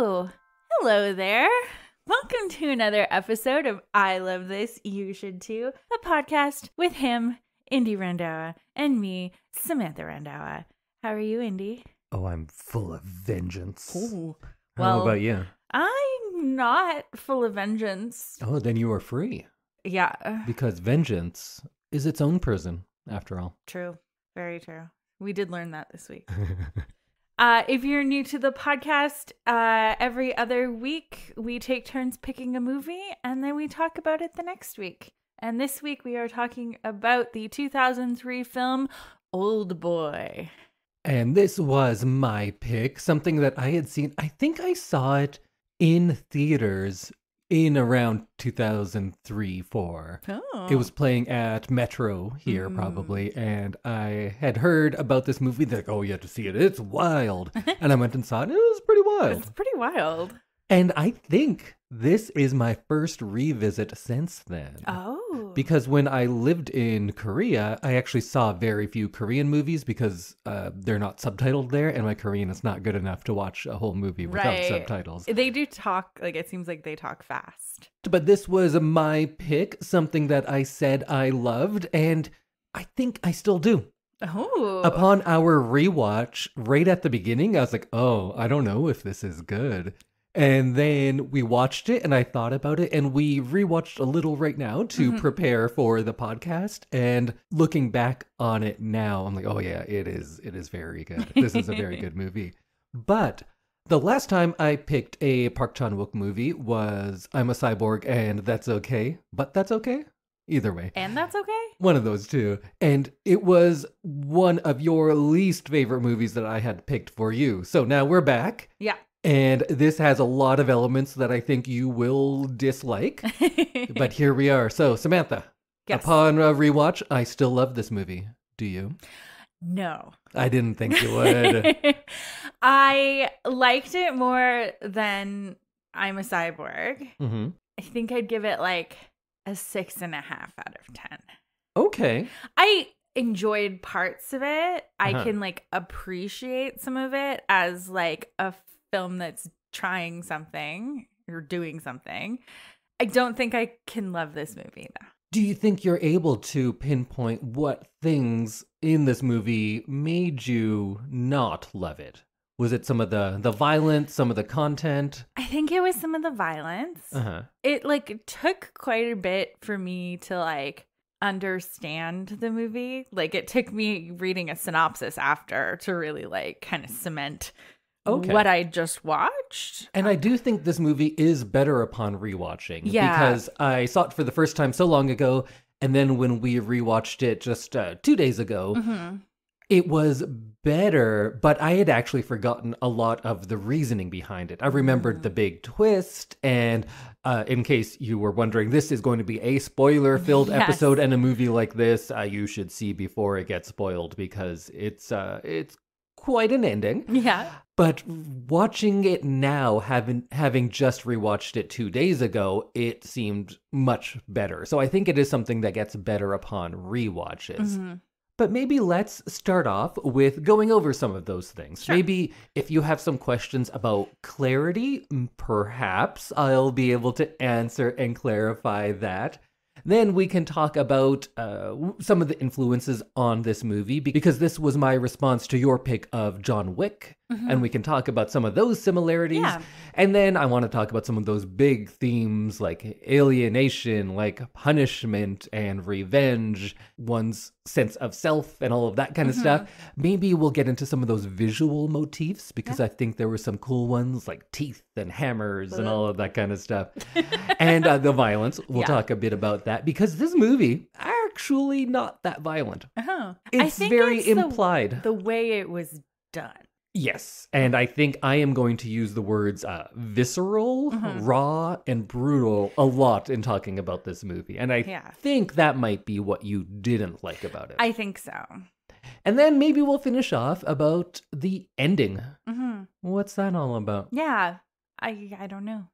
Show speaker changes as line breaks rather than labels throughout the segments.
Oh, hello there. Welcome to another episode of I Love This, You Should Too, a podcast with him, Indy Randawa, and me, Samantha Randawa. How are you, Indy?
Oh, I'm full of vengeance.
Ooh.
How about you?
I'm not full of vengeance.
Oh, then you are free.
Yeah.
Because vengeance is its own prison, after all.
True. Very true. We did learn that this week. If you're new to the podcast, every other week we take turns picking a movie and then we talk about it the next week. And this week we are talking about the 2003 film Oldboy.
And this was my pick, something that I had seen. I think I saw it in theaters in around 2003-04.
Oh.
It was playing at Metro here, probably, and I had heard about this movie. They're like, oh, you have to see it. It's wild. And I went and saw it, and it was pretty wild.
It's pretty wild.
And I think this is my first revisit since then.
Oh.
Because when I lived in Korea, I actually saw very few Korean movies because they're not subtitled there, and my Korean is not good enough to watch a whole movie without subtitles.
They do talk, like it seems like they talk fast.
But this was my pick, something that I said I loved, and I think I still do.
Oh.
Upon our rewatch, right at the beginning, I was like, oh, I don't know if this is good. And then we watched it and I thought about it, and we rewatched a little right now to prepare for the podcast. And looking back on it now, I'm like, oh yeah, it is very good. This is a very good movie. But the last time I picked a Park Chan-wook movie was I'm a Cyborg and That's Okay, but That's Okay. Either way.
And That's Okay?
One of those two. And it was one of your least favorite movies that I had picked for you. So now we're back.
Yeah.
And this has a lot of elements that I think you will dislike. But here we are. So, Samantha,
Yes.
upon a rewatch, I still love this movie. Do you?
No.
I didn't think you would.
I liked it more than I'm a Cyborg.
Mm-hmm.
I think I'd give it like a 6.5 out of 10.
Okay.
I enjoyed parts of it. I
Uh-huh.
can like appreciate some of it as like a film that's trying something or doing something. I don't think I can love this movie though.
Do you think you're able to pinpoint what things in this movie made you not love it? Was it some of the violence, some of the content?
I think it was some of the violence.
Uh-huh.
It like took quite a bit for me to like understand the movie. Like it took me reading a synopsis after to really like kind of cement what I just watched.
And I do think this movie is better upon rewatching.
Yeah.
Because I saw it for the first time so long ago, and then when we rewatched it just 2 days ago, it was better, but I had actually forgotten a lot of the reasoning behind it. I remembered the big twist, and in case you were wondering, this is going to be a spoiler-filled episode, and a movie like this you should see before it gets spoiled, because it's quite an ending.
Yeah.
But watching it now, having just rewatched it 2 days ago, it seemed much better. So I think it is something that gets better upon rewatches. But maybe let's start off with going over some of those things.
Sure.
Maybe if you have some questions about clarity, perhaps I'll be able to answer and clarify that. Then we can talk about some of the influences on this movie, because this was my response to your pick of John Wick. And we can talk about some of those similarities.
Yeah.
And then I want to talk about some of those big themes like alienation, like punishment and revenge, one's sense of self and all of that kind of stuff. Maybe we'll get into some of those visual motifs, because I think there were some cool ones like teeth and hammers and all of that kind of stuff. And the violence, we'll talk a bit about that, because this movie actually not that violent. It's
I think
very
it's
implied.
the way it was done.
Yes, and I think I am going to use the words visceral, raw, and brutal a lot in talking about this movie. And I think that might be what you didn't like about it.
I think so.
And then maybe we'll finish off about the ending. What's that all about?
Yeah, I don't know.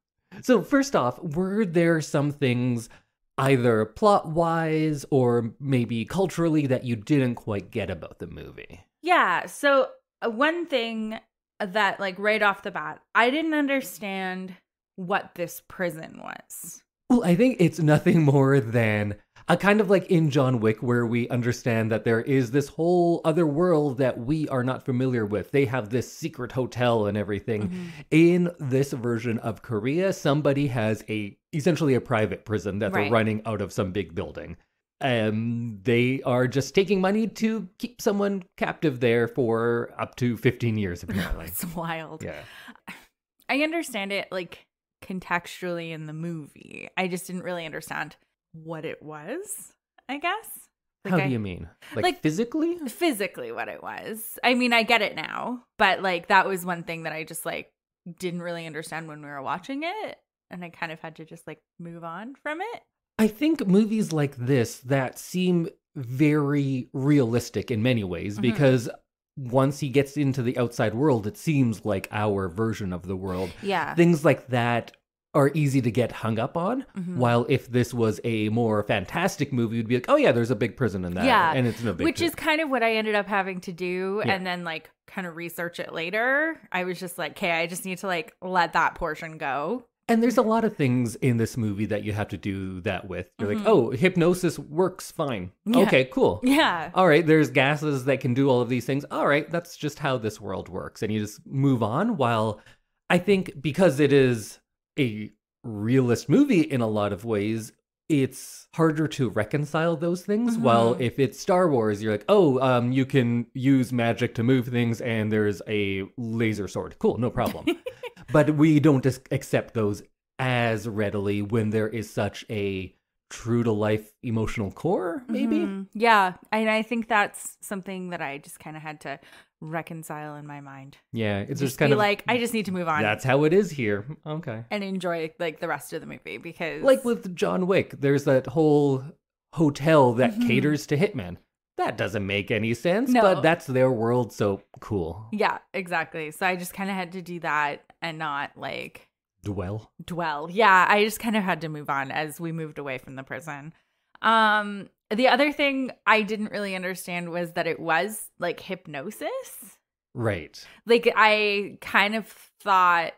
So first off, were there some things either plot-wise or maybe culturally that you didn't quite get about the movie?
Yeah, so one thing that, like, right off the bat, I didn't understand what this prison was.
Well, I think it's nothing more than a kind of like in John Wick, where we understand that there is this whole other world that we are not familiar with. They have this secret hotel and everything. In this version of Korea, somebody has essentially a private prison that they're running out of some big building. They are just taking money to keep someone captive there for up to 15 years, apparently.
It's wild.
Yeah.
I understand it, like, contextually in the movie. I just didn't really understand what it was, I guess. Like,
how do you mean? Like physically?
Physically what it was. I mean, I get it now, but, like, that was one thing that I just, like, didn't really understand when we were watching it, and I kind of had to just, like, move on from it.
I think movies like this that seem very realistic in many ways, because once he gets into the outside world, it seems like our version of the world.
Yeah.
Things like that are easy to get hung up on. While if this was a more fantastic movie, you'd be like, oh yeah, there's a big prison in that.
Yeah.
And it's no big
Which is kind of what I ended up having to do.
Yeah.
And then, like, kind of research it later. I was just like, okay, I just need to, like, let that portion go.
And there's a lot of things in this movie that you have to do that with. You're like, oh, hypnosis works fine.
Yeah.
Okay, cool.
Yeah.
All right, there's gases that can do all of these things. All right, that's just how this world works. And you just move on. While I think because it is a realist movie in a lot of ways, it's harder to reconcile those things. While if it's Star Wars, you're like, oh, you can use magic to move things and there's a laser sword. Cool, no problem. But we don't just accept those as readily when there is such a true to life emotional core, maybe?
Yeah. And I think that's something that I just kind of had to reconcile in my mind.
Yeah. It's
Just
kind
be
of
like, I just need to move on.
That's how it is here. Okay.
And enjoy, like, the rest of the movie, because,
like with John Wick, there's that whole hotel that caters to hitmen. That doesn't make any sense, but that's their world, so cool.
Yeah, exactly. So I just kind of had to do that and not, like,
Dwell.
Yeah, I just kind of had to move on as we moved away from the prison. The other thing I didn't really understand was that it was, like, hypnosis.
Right.
Like, I kind of thought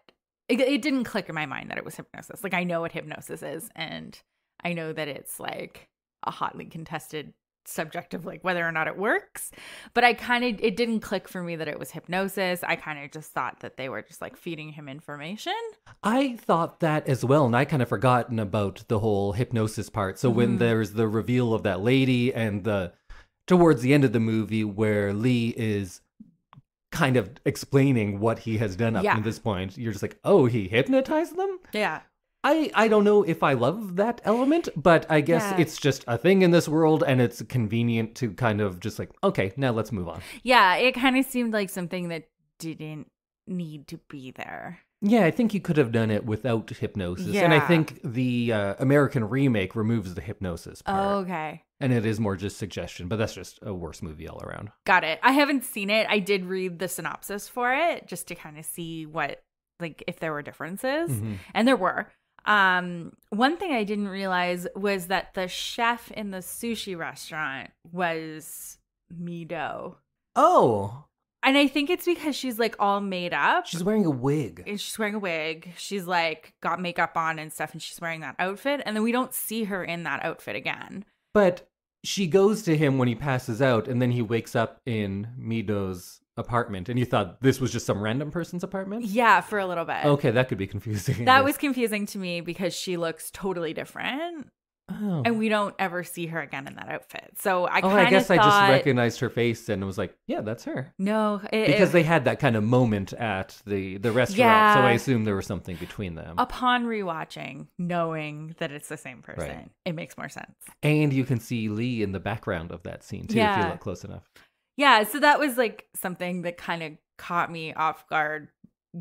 it didn't click in my mind that it was hypnosis. Like, I know what hypnosis is, and I know that it's, like, a hotly contested subject of, like, whether or not it works, but it didn't click for me that it was hypnosis. I kind of just thought that they were just, like, feeding him information.
I thought that as well, and I kind of forgotten about the whole hypnosis part. So when there's the reveal of that lady and towards the end of the movie where Lee is kind of explaining what he has done up to this point, you're just like, oh, he hypnotized them?
Yeah.
I don't know if I love that element, but I guess it's just a thing in this world, and it's convenient to kind of just like, okay, now let's move on.
Yeah, it kind of seemed like something that didn't need to be there.
Yeah, I think you could have done it without hypnosis.
Yeah.
And I think the American remake removes the hypnosis part.
Oh, okay.
And it is more just suggestion, but that's just a worse movie all around.
Got it. I haven't seen it. I did read the synopsis for it just to kind of see what, like, if there were differences. And there were. One thing I didn't realize was that the chef in the sushi restaurant was Mido.
Oh.
And I think it's because she's, like, all made up.
She's wearing a wig.
And she's wearing a wig. She's, like, got makeup on and stuff, and she's wearing that outfit. And then we don't see her in that outfit again.
But she goes to him when he passes out, and then he wakes up in Mido's apartment, and you thought this was just some random person's apartment?
Yeah, for a little bit.
Okay, that could be confusing.
That was confusing to me because she looks totally different.
Oh.
And we don't ever see her again in that outfit. So I
guess
thought,
I just recognized her face and was like, yeah, that's her.
No.
Because they had that kind of moment at the restaurant, so I assume there was something between them.
Upon rewatching, knowing that it's the same person, it makes more sense.
And you can see Lee in the background of that scene, too, if you look close enough.
Yeah, so that was, like, something that kind of caught me off guard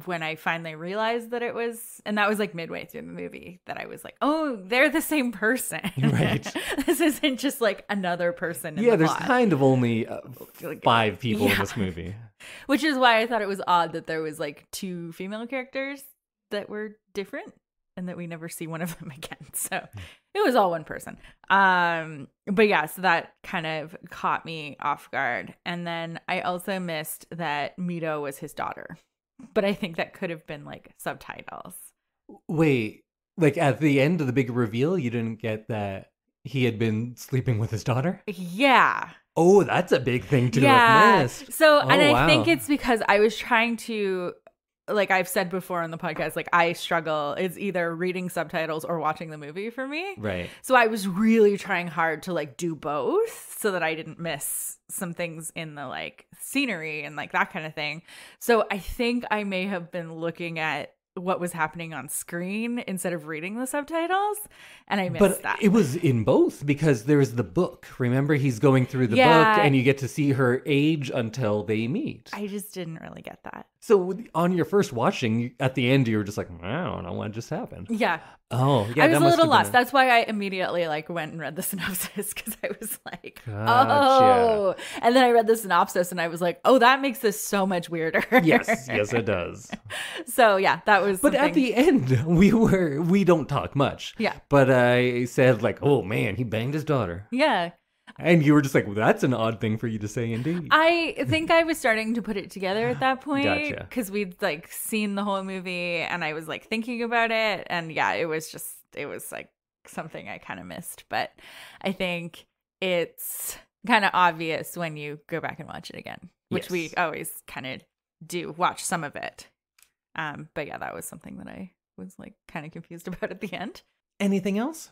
when I finally realized that it was, and that was, like, midway through the movie, that I was like, oh, they're the same person. Right. This isn't just, like, another person in the
there's
plot.
kind of only 5 people in this movie.
Which is why I thought it was odd that there was, like, 2 female characters that were different and that we never see one of them again. So it was all one person. But yeah, so that kind of caught me off guard. And then I also missed that Mido was his daughter. but I think that could have been like subtitles.
Wait, like at the end of the big reveal, you didn't get that he had been sleeping with his daughter?
Yeah.
Oh, that's a big thing to have missed.
So,
Oh,
and I
wow.
think it's because I was trying to, like I've said before on the podcast, like I struggle. It's either reading subtitles or watching the movie for me.
Right.
So I was really trying hard to like do both so that I didn't miss some things in the like scenery and like that kind of thing. So I think I may have been looking at what was happening on screen instead of reading the subtitles, and I missed that.
It was in both because there's the book. Remember, he's going through the book and you get to see her age until they meet.
I just didn't really get that.
So on your first watching, at the end, you were just like, I don't know what just happened.
Yeah.
Oh, yeah.
I was a little lost. That's why I immediately like went and read the synopsis, because I was like, oh. And then I read the synopsis and I was like, oh, that makes this so much weirder.
Yes, it does.
So yeah, that was
But at the end, we don't talk much.
Yeah.
But I said like, oh man, he banged his daughter.
Yeah.
And you were just like, well, that's an odd thing for you to say indeed.
I think I was starting to put it together at that point.
Gotcha.
Because we'd like seen the whole movie and I was like thinking about it. And yeah, it was like something I kind of missed. But I think it's kind of obvious when you go back and watch it again, which we always kind of do, watch some of it. But yeah, that was something that I was like kind of confused about at the end.
Anything else?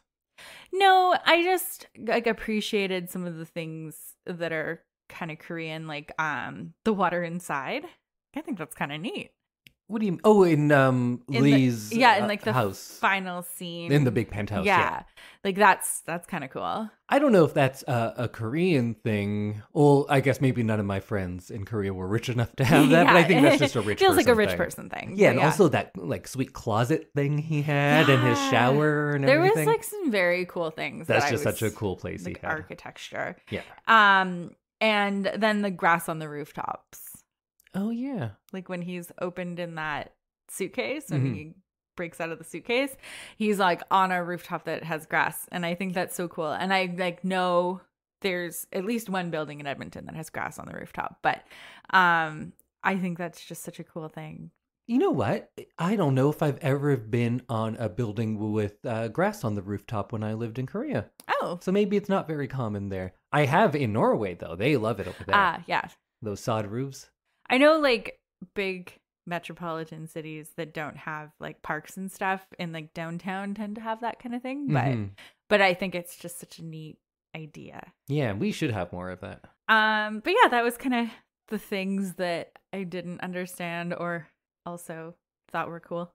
No, I just like appreciated some of the things that are kind of Korean, like the water inside. I think that's kind of neat.
What do you mean? Oh, in Lee's
in like the
house.
final scene.
In the big penthouse, yeah.
Like that's kind of cool.
I don't know if that's a Korean thing. Well, I guess maybe none of my friends in Korea were rich enough to have that, but I think that's just a rich
feels
person
like a rich
thing.
person thing.
Yeah, and also that like sweet closet thing he had and his shower and everything.
There was like some very cool things.
That's just such a cool place
like
he had.
Architecture.
Yeah.
And then the grass on the rooftops.
Oh, yeah.
Like when he's opened in that suitcase, when he breaks out of the suitcase, he's like on a rooftop that has grass. And I think that's so cool. And I like know there's at least one building in Edmonton that has grass on the rooftop. But I think that's just such a cool thing.
You know what? I don't know if I've ever been on a building with grass on the rooftop when I lived in Korea.
Oh.
So maybe it's not very common there. I have in Norway, though. They love it over there.
Yeah.
Those sod roofs.
I know like big metropolitan cities that don't have like parks and stuff in like downtown tend to have that kind of thing. But I think it's just such a neat idea.
Yeah, we should have more of that.
But yeah, that was kind of the things that I didn't understand or also thought were cool.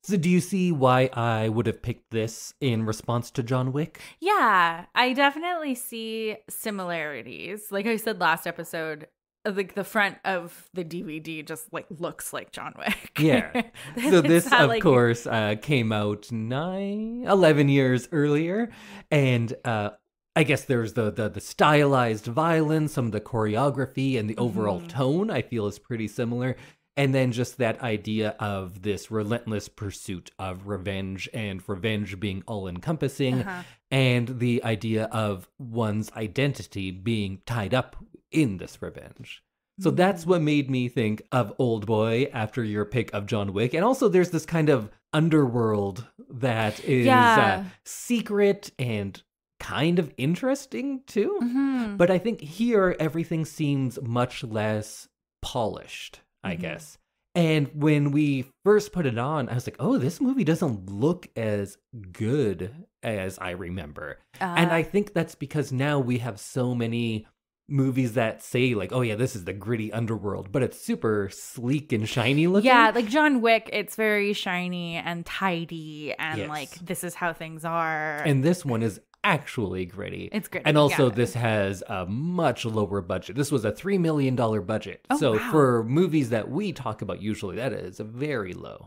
So do you see why I would have picked this in response to John Wick?
Yeah, I definitely see similarities. Like I said last episode, like the front of the DVD just like looks like John Wick.
Yeah. So this, of course, came out 11 years earlier. And I guess there's the stylized violence, some of the choreography, and the overall tone I feel is pretty similar. And then just that idea of this relentless pursuit of revenge and revenge being all-encompassing and the idea of one's identity being tied up in this revenge. So that's what made me think of Oldboy after your pick of John Wick. And also there's this kind of underworld that is secret and kind of interesting too. But I think here everything seems much less polished, I guess. And when we first put it on, I was like, oh, this movie doesn't look as good as I remember. And I think that's because now we have so many movies that say like, oh yeah, this is the gritty underworld, but it's super sleek and shiny looking.
Yeah, like John Wick, it's very shiny and tidy and like this is how things are.
And this one is actually gritty.
It's gritty.
And also this has a much lower budget. This was a $3 million budget.
Oh, wow.
For movies that we talk about usually, that is very low.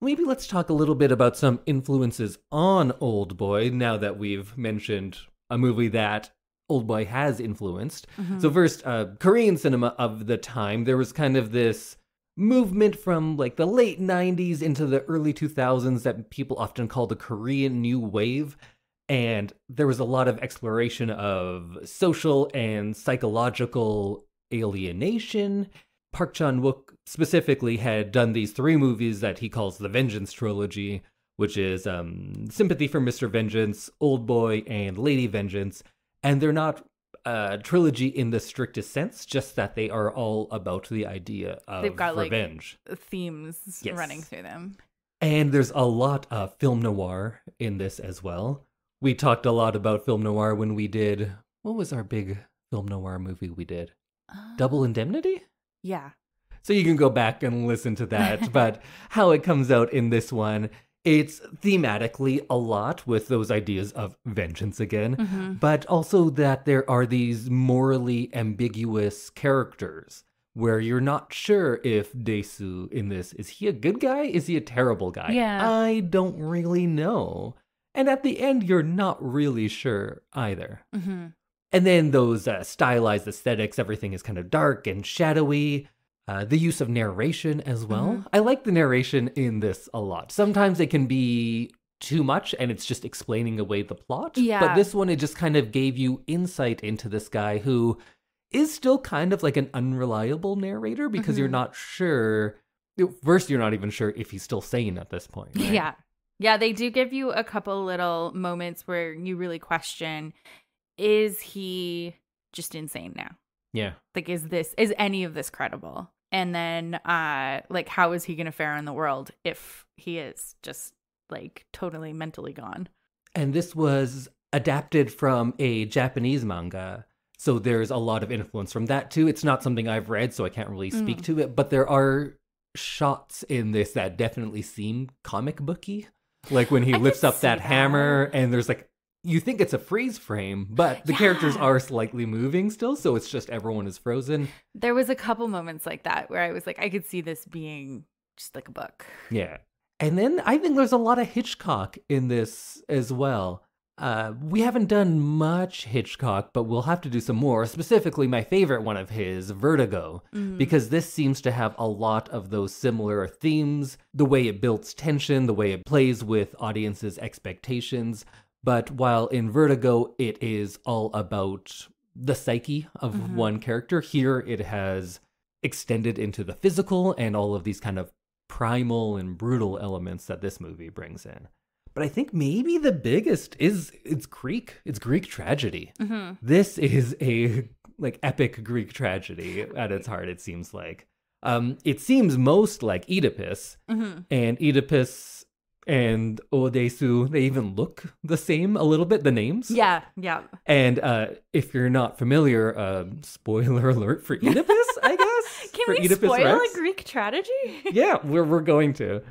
Maybe let's talk a little bit about some influences on Oldboy now that we've mentioned a movie that Oldboy has influenced. So first, Korean cinema of the time, there was kind of this movement from like the late 90s into the early 2000s that people often call the Korean New Wave. And there was a lot of exploration of social and psychological alienation Park Chan-wook specifically had done these 3 movies that he calls the Vengeance Trilogy, which is Sympathy for Mr. Vengeance, Oldboy, and Lady Vengeance. And they're not a trilogy in the strictest sense, just that they are all about the idea of
They've got
revenge.
Like themes running through them.
And there's a lot of film noir in this as well. We talked a lot about film noir when we did, what was our big film noir movie we did? Double Indemnity?
Yeah.
So you can go back and listen to that. But how it comes out in this one, it's thematically a lot with those ideas of vengeance again, but also that there are these morally ambiguous characters where you're not sure if Dae-su in this, is he a good guy? Is he a terrible guy?
Yeah.
I don't really know. And at the end, you're not really sure either. And then those stylized aesthetics, everything is kind of dark and shadowy. The use of narration as well. I like the narration in this a lot. Sometimes it can be too much and it's just explaining away the plot.
Yeah.
But this one, it just kind of gave you insight into this guy who is still kind of like an unreliable narrator because you're not sure. First, you're not even sure if he's still sane at this point. Right?
Yeah. Yeah, they do give you a couple little moments where you really question, is he just insane now?
Yeah.
Like, is any of this credible? And then, like, how is he going to fare in the world if he is just, like, totally mentally gone?
And this was adapted from a Japanese manga. So there's a lot of influence from that, too. It's not something I've read, so I can't really speak to it. But there are shots in this that definitely seem comic booky. Like, when he lifts up that hammer, and there's, like, you think it's a freeze frame, but the characters are slightly moving still, so it's just everyone is frozen.
There was a couple moments like that where I was like, I could see this being just like a book.
Yeah. And then I think there's a lot of Hitchcock in this as well. We haven't done much Hitchcock, but we'll have to do some more. Specifically, my favorite one of his, Vertigo, because this seems to have a lot of those similar themes, the way it builds tension, the way it plays with audiences' expectations. But while in Vertigo, it is all about the psyche of one character, here it has extended into the physical and all of these kind of primal and brutal elements that this movie brings in. But I think maybe the biggest is it's Greek tragedy. This is a like epic Greek tragedy at its heart, it seems like. It seems most like Oedipus, and Oedipus and Oh Dae-su, they even look the same a little bit, the names.
Yeah.
And if you're not familiar, spoiler alert for Oedipus, I guess.
Can
for
we
Oedipus
spoil
Rex.
a Greek tragedy?
Yeah, we're going to.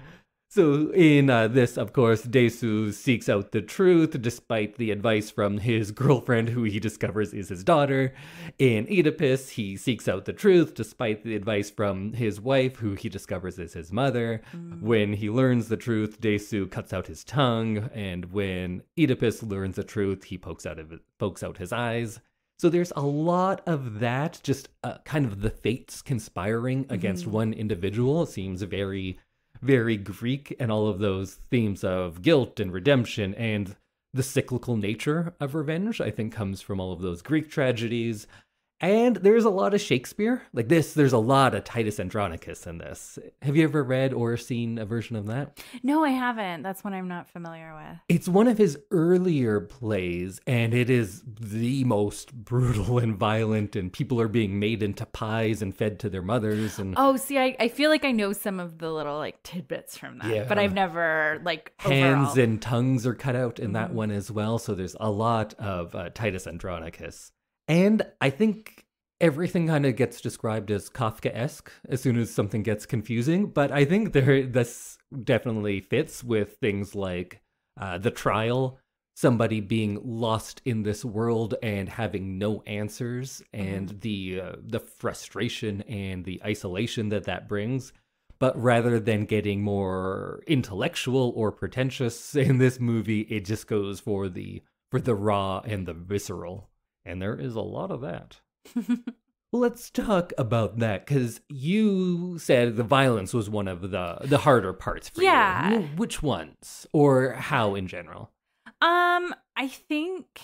So in this, of course, Dae-su seeks out the truth despite the advice from his girlfriend, who he discovers is his daughter. In Oedipus, he seeks out the truth despite the advice from his wife, who he discovers is his mother. When he learns the truth, Dae-su cuts out his tongue, and when Oedipus learns the truth, he pokes out his eyes. So there's a lot of that, just kind of the fates conspiring against one individual. It seems very, very Greek, and all of those themes of guilt and redemption and the cyclical nature of revenge, I think, comes from all of those Greek tragedies. And there's a lot of Shakespeare. Like this, there's a lot of Titus Andronicus in this. Have you ever read or seen a version of that?
No, I haven't. That's one I'm not familiar with.
It's one of his earlier plays, and it is the most brutal and violent, and people are being made into pies and fed to their mothers. And
oh, see, I feel like I know some of the little like tidbits from that, but I've never like
hands and tongues are cut out in that one as well. So there's a lot of Titus Andronicus. And I think everything kind of gets described as Kafka-esque as soon as something gets confusing. But I think this definitely fits with things like the trial, somebody being lost in this world and having no answers, and the frustration and the isolation that brings. But rather than getting more intellectual or pretentious in this movie, it just goes for the raw and the visceral. And there is a lot of that. Let's talk about that, because you said the violence was one of the harder parts for you. Which ones? Or how in general?
I think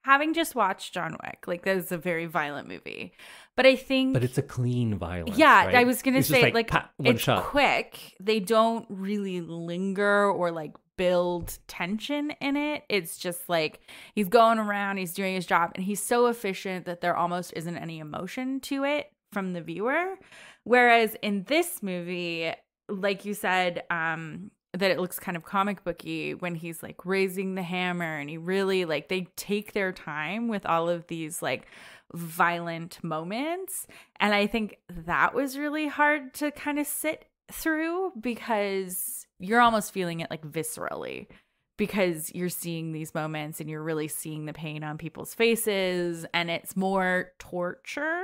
having just watched John Wick, like that is a very violent movie. But I think
But it's a clean violence.
Yeah,
right?
I was gonna
It's just
say like
pop, one
it's
shot.
quick. They don't really linger or like build tension in it. It's just like he's going around, he's doing his job, and he's so efficient that there almost isn't any emotion to it from the viewer. Whereas in this movie, like you said, that it looks kind of comic booky when he's like raising the hammer, and he really like they take their time with all of these like violent moments. And I think that was really hard to kind of sit through because you're almost feeling it like viscerally, because you're seeing these moments and you're really seeing the pain on people's faces, and it's more torture,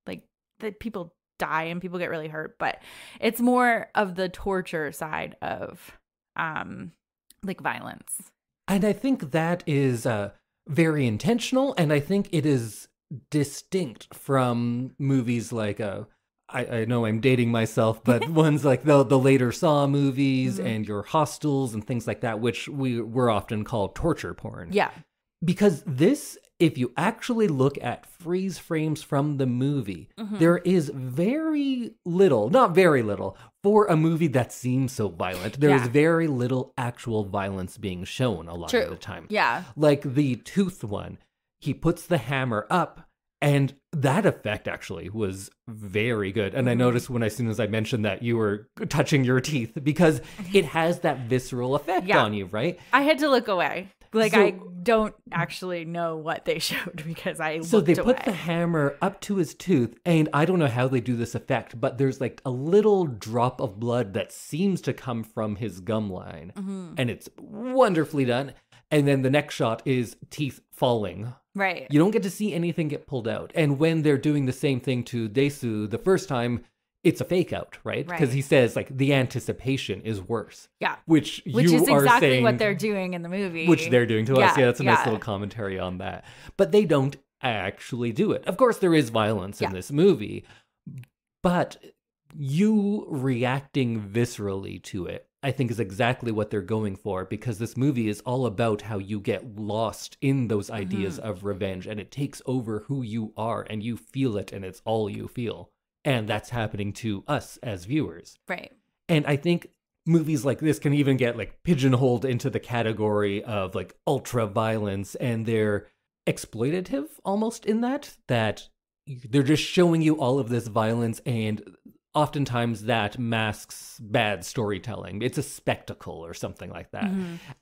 like that people die and people get really hurt, but it's more of the torture side of like violence.
And I think that is very intentional, and I think it is distinct from movies like I know I'm dating myself, but ones like the later Saw movies and your Hostels and things like that, which were often called torture porn.
Yeah.
Because this, if you actually look at freeze frames from the movie, there is very little, not very little, for a movie that seems so violent. There is very little actual violence being shown a lot of the time.
Yeah.
Like the tooth one, he puts the hammer up, and that effect actually was very good. And I noticed as soon as I mentioned that, you were touching your teeth because it has that visceral effect on you, right?
I had to look away. Like, I don't actually know what they showed because I looked away.
So they put the hammer up to his tooth, and I don't know how they do this effect, but there's like a little drop of blood that seems to come from his gum line. And it's wonderfully done. And then the next shot is teeth falling.
Right.
You don't get to see anything get pulled out. And when they're doing the same thing to Dae-su the first time, it's a fake out, right? Because he says like the anticipation is worse.
Yeah.
Which
is
are
exactly
saying,
what they're doing in the movie.
Which they're doing to us. Yeah, that's a nice little commentary on that. But they don't actually do it. Of course, there is violence in this movie, but you reacting viscerally to it, I think, is exactly what they're going for, because this movie is all about how you get lost in those ideas of revenge, and it takes over who you are, and you feel it, and it's all you feel. And that's happening to us as viewers.
Right.
And I think movies like this can even get like pigeonholed into the category of like ultra violence, and they're exploitative almost in that they're just showing you all of this violence, and oftentimes that masks bad storytelling. It's a spectacle or something like that.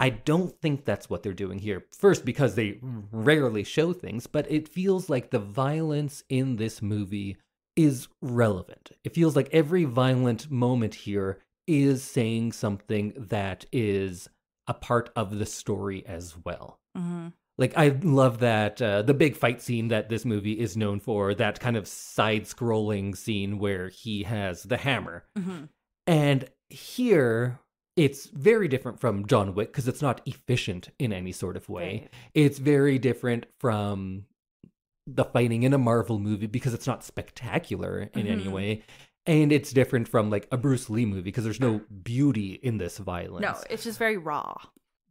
I don't think that's what they're doing here. First, because they rarely show things, but it feels like the violence in this movie is relevant. It feels like every violent moment here is saying something that is a part of the story as well. Like, I love that the big fight scene that this movie is known for, that kind of side-scrolling scene where he has the hammer. And here, it's very different from John Wick because it's not efficient in any sort of way.
Right.
It's very different from the fighting in a Marvel movie because it's not spectacular in any way. And it's different from like a Bruce Lee movie because there's no beauty in this violence.
No, it's just very raw.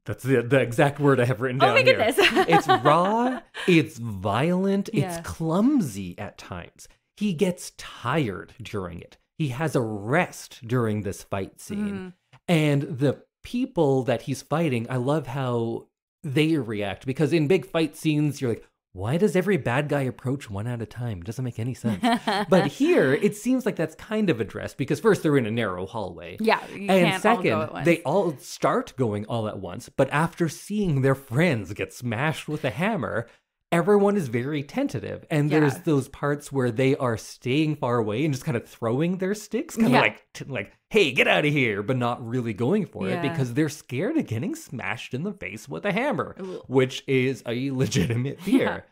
That's the exact word I have written down.
Oh my goodness.
It's raw, it's violent, it's clumsy at times. He gets tired during it. He has a rest during this fight scene. And the people that he's fighting, I love how they react, because in big fight scenes, you're like, why does every bad guy approach one at a time? It doesn't make any sense. But here, it seems like that's kind of addressed, because first, they're in a narrow hallway.
Yeah, you
and
can't
second,
all go at once.
they all start going all at once, but after seeing their friends get smashed with a hammer, everyone is very tentative. And there's those parts where they are staying far away and just kind of throwing their sticks, kind of like, hey, get out of here, but not really going for it because they're scared of getting smashed in the face with a hammer, which is a legitimate fear.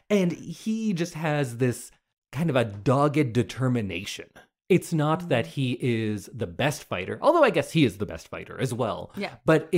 And he just has this kind of a dogged determination. It's not that he is the best fighter, although I guess he is the best fighter as well.
Yeah.
But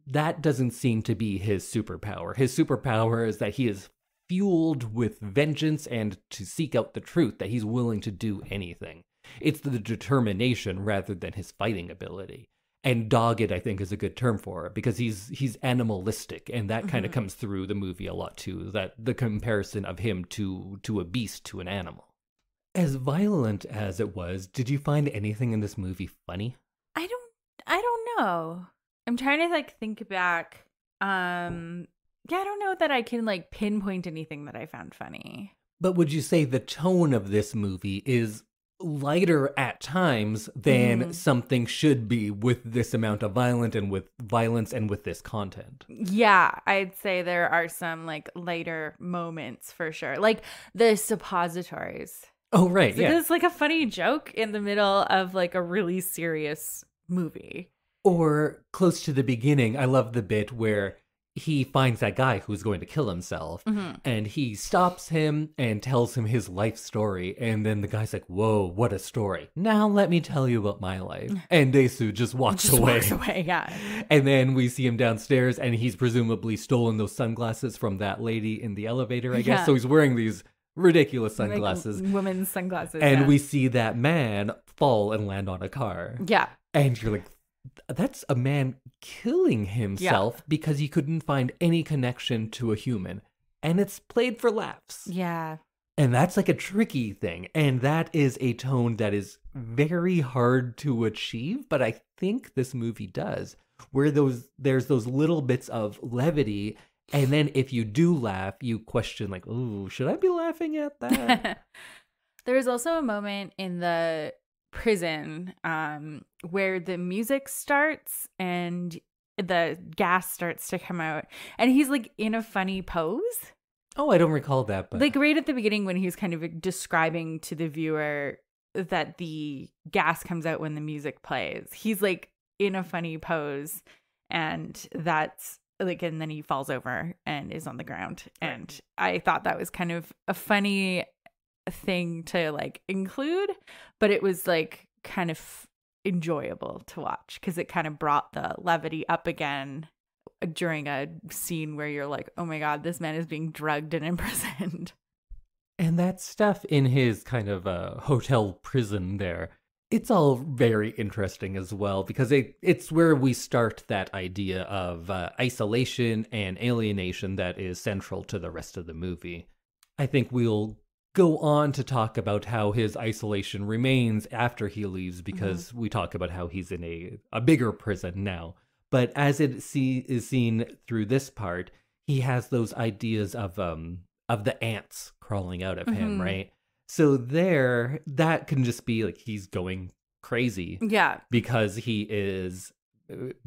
that doesn't seem to be his superpower. His superpower is that he is fueled with vengeance and to seek out the truth, that he's willing to do anything. It's the determination rather than his fighting ability. And dogged, I think, is a good term for it because he's animalistic, and that kind of comes through the movie a lot too. That the comparison of him to a beast, to an animal. As violent as it was, did you find anything in this movie funny?
I don't know. I'm trying to like think back. Yeah, I don't know that I can like pinpoint anything that I found funny.
But would you say the tone of this movie is lighter at times than something should be with this amount of violence and with this content?
Yeah, I'd say there are some like lighter moments for sure. Like the suppositories.
Oh, right, yeah.
It's like a funny joke in the middle of like a really serious movie.
Or close to the beginning, I love the bit where he finds that guy who's going to kill himself, and he stops him and tells him his life story. And then the guy's like, whoa, what a story. Now let me tell you about my life. And Dae-su just walks away.
Yeah.
And then we see him downstairs, and he's presumably stolen those sunglasses from that lady in the elevator, I guess.
Yeah.
So he's wearing these ridiculous sunglasses.
Like women's sunglasses.
And we see that man fall and land on a car.
Yeah.
And you're like, that's a man killing himself because he couldn't find any connection to a human. And it's played for laughs.
Yeah.
And that's like a tricky thing. And that is a tone that is very hard to achieve. But I think this movie does, where there's those little bits of levity. And then if you do laugh, you question like, oh, should I be laughing at that?
There's also a moment in the prison where the music starts and the gas starts to come out, and he's like in a funny pose.
Oh, I don't recall that. But
like right at the beginning when he's kind of describing to the viewer that the gas comes out when the music plays, he's like in a funny pose, and that's like, and then he falls over and is on the ground. And I thought that was kind of a funny thing to like include, but it was like kind of enjoyable to watch because it kind of brought the levity up again during a scene where you're like, oh my god, this man is being drugged and imprisoned.
And that stuff in his kind of hotel prison there, it's all very interesting as well, because it's where we start that idea of isolation and alienation that is central to the rest of the movie. I think we'll go on to talk about how his isolation remains after he leaves, because we talk about how he's in a bigger prison now. But as it is seen through this part, he has those ideas of the ants crawling out of him, right? So there, that can just be like he's going crazy. Yeah. Because he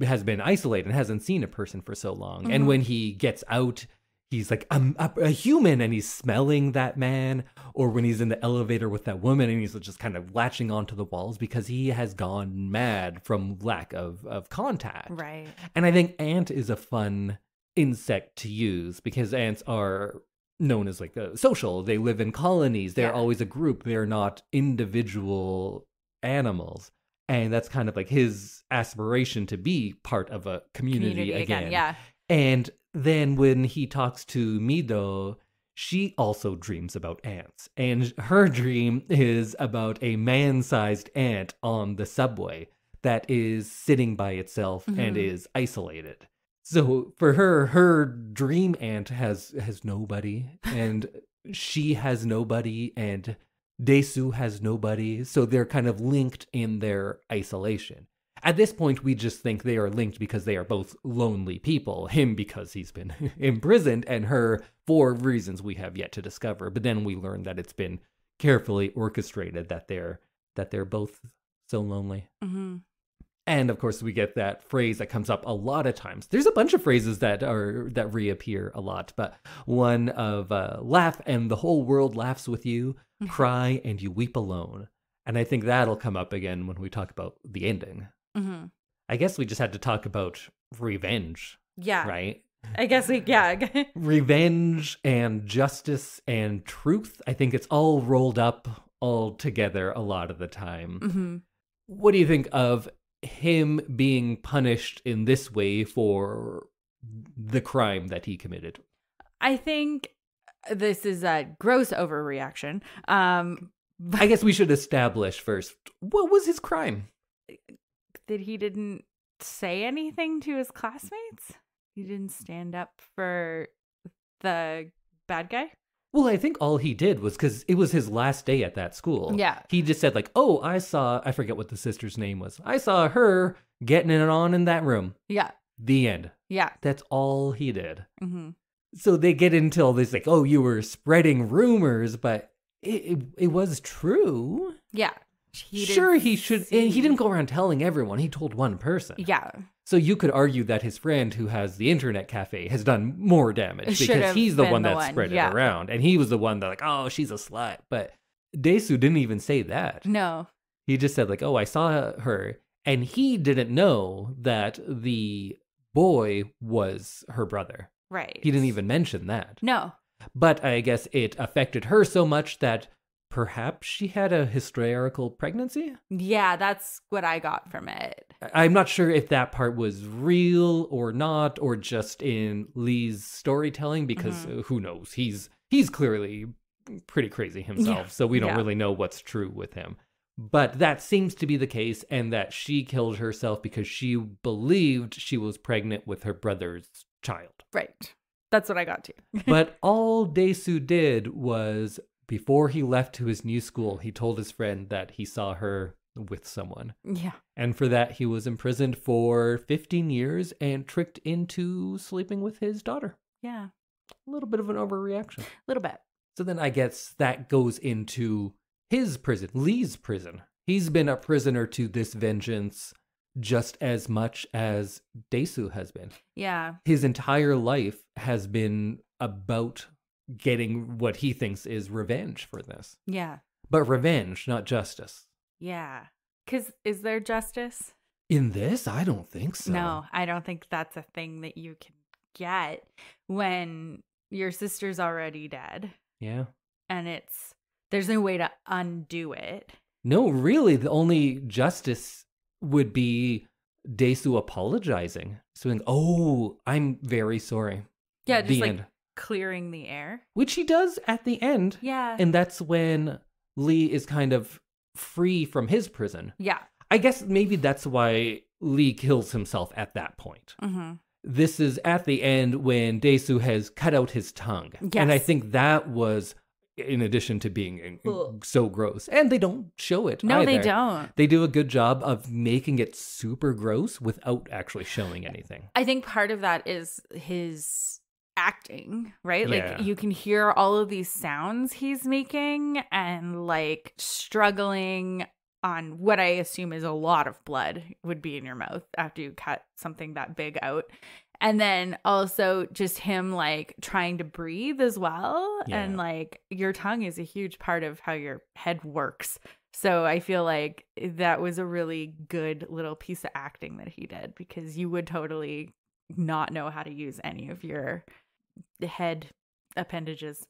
has been isolated and hasn't seen a person for so long. And when he gets out, he's like, I'm a human, and he's smelling that man. Or when he's in the elevator with that woman and he's just kind of latching onto the walls because he has gone mad from lack of contact. Right. And I think ant is a fun insect to use because ants are known as like social. They live in colonies. They're always a group. They're not individual animals. And that's kind of like his aspiration to be part of a community again. Yeah. And then when he talks to Mido, she also dreams about ants. And her dream is about a man-sized ant on the subway that is sitting by itself and is isolated. So for her dream ant has nobody, and she has nobody, and Dae-su has nobody. So they're kind of linked in their isolation. At this point, we just think they are linked because they are both lonely people. Him because he's been imprisoned, and her for reasons we have yet to discover. But then we learn that it's been carefully orchestrated that they're both so lonely. And of course, we get that phrase that comes up a lot of times. There's a bunch of phrases that reappear a lot, but one of laugh and the whole world laughs with you, cry and you weep alone. And I think that'll come up again when we talk about the ending. I guess we just had to talk about revenge. Yeah. Right? I guess revenge and justice and truth. I think it's all rolled up all together a lot of the time. What do you think of him being punished in this way for the crime that he committed? I think this is a gross overreaction. I guess we should establish first, what was his crime? That he didn't
say anything to his classmates? He didn't stand up for the bad guy?
Well, I think all he did was because it was his last day at that school.
Yeah.
He just said like, oh, I forget what the sister's name was. I saw her getting it on in that room.
Yeah.
The end.
Yeah.
That's all he did.
Mm-hmm.
So they get into all this like, oh, you were spreading rumors, but it was true.
Yeah.
He should. And he didn't go around telling everyone. He told one person.
Yeah.
So you could argue that his friend who has the internet cafe has done more damage because he's the one that spread it around. And he was the one that like, oh, she's a slut. But Dae-su didn't even say that.
No.
He just said like, oh, I saw her. And he didn't know that the boy was her brother.
Right.
He didn't even mention that.
No.
But I guess it affected her so much that perhaps she had a hysterical pregnancy?
Yeah, that's what I got from it.
I'm not sure if that part was real or not, or just in Lee's storytelling, because who knows? He's clearly pretty crazy himself, so we don't really know what's true with him. But that seems to be the case, and that she killed herself because she believed she was pregnant with her brother's child.
Right. That's what I got to.
But all Dae-su did was, before he left to his new school, he told his friend that he saw her with someone.
Yeah.
And for that, he was imprisoned for 15 years and tricked into sleeping with his daughter.
Yeah.
A little bit of an overreaction.
A little bit.
So then I guess that goes into his prison, Lee's prison. He's been a prisoner to this vengeance just as much as Dae-su has been.
Yeah.
His entire life has been about getting what he thinks is revenge for this.
Yeah.
But revenge, not justice.
Yeah. Because is there justice?
In this, I don't think so.
No, I don't think that's a thing that you can get when your sister's already dead.
Yeah.
And there's no way to undo it.
No, really, the only justice would be Dae-su apologizing. Saying, oh, I'm very sorry.
Yeah, just
the
like
end.
Clearing the air.
Which he does at the end.
Yeah.
And that's when Lee is kind of free from his prison.
Yeah.
I guess maybe that's why Lee kills himself at that point.
Mm-hmm.
This is at the end when Dae-su has cut out his tongue.
Yes.
And I think that was, in addition to being so gross. And they don't show it
No,
either.
they don't.
They do a good job of making it super gross without actually showing anything.
I think part of that is his acting, right?
Yeah.
Like you can hear all of these sounds he's making and like struggling on what I assume is a lot of blood would be in your mouth after you cut something that big out. And then also just him like trying to breathe as well.
Yeah.
And like your tongue is a huge part of how your head works. So I feel like that was a really good little piece of acting that he did, because you would totally not know how to use any of your head appendages.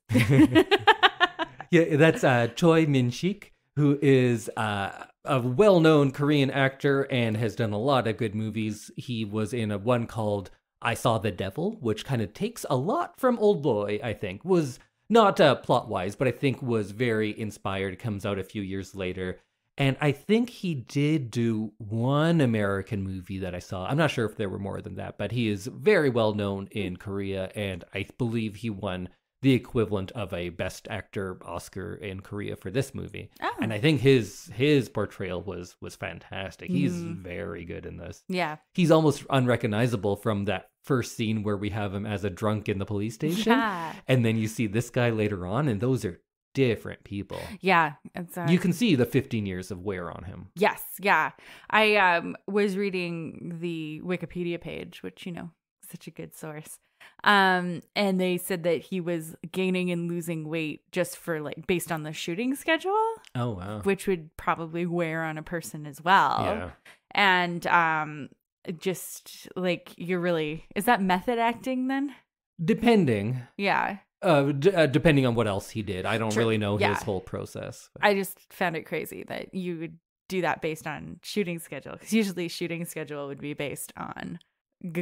Yeah, that's Choi Min-sik, who is a well-known Korean actor and has done a lot of good movies. He was in one called I Saw the Devil, which kind of takes a lot from Oldboy, I think. Was not plot-wise, but I think was very inspired. Comes out a few years later. And I think he did do one American movie that I saw. I'm not sure if there were more than that, but he is very well known in Korea, and I believe he won the equivalent of a Best Actor Oscar in Korea for this movie.
Oh.
And I think his portrayal was fantastic. He's very good in this.
Yeah.
He's almost unrecognizable from that first scene where we have him as a drunk in the police station.
Yeah.
And then you see this guy later on, and those are different people.
Yeah. It's,
you can see the 15 years of wear on him.
Yes. Yeah. I was reading the Wikipedia page, which, you know, such a good source. And they said that he was gaining and losing weight just for like based on the shooting schedule.
Oh, wow.
Which would probably wear on a person as well.
Yeah.
And just like is that method acting then?
Depending.
Yeah.
Depending on what else he did. I don't
True.
really know
Yeah.
his whole process.
I just found it crazy that you would do that based on shooting schedule, because usually shooting schedule would be based on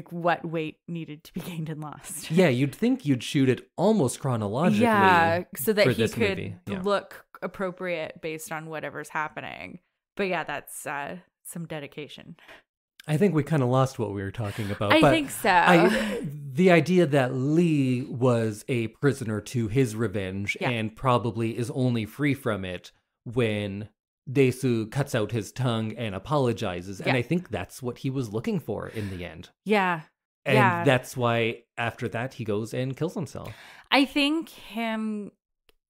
what weight needed to be gained and lost.
Yeah, you'd think you'd shoot it almost chronologically.
Yeah, so that
for
he
this
could
movie. Yeah.
look appropriate based on whatever's happening. But yeah, that's some dedication.
I think we kind of lost what we were talking about.
I
but
think so.
The idea that Lee was a prisoner to his revenge and probably is only free from it when Dae-su cuts out his tongue and apologizes. And I think that's what he was looking for in the end.
Yeah.
And that's why after that he goes and kills himself.
I think him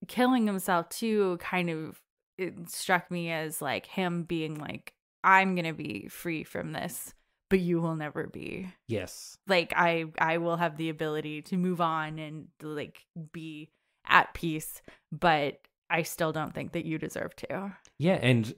killing himself too kind of it struck me as like him being like, I'm going to be free from this, but you will never be.
Yes.
Like I will have the ability to move on and like be at peace, but I still don't think that you deserve to. Yeah,
and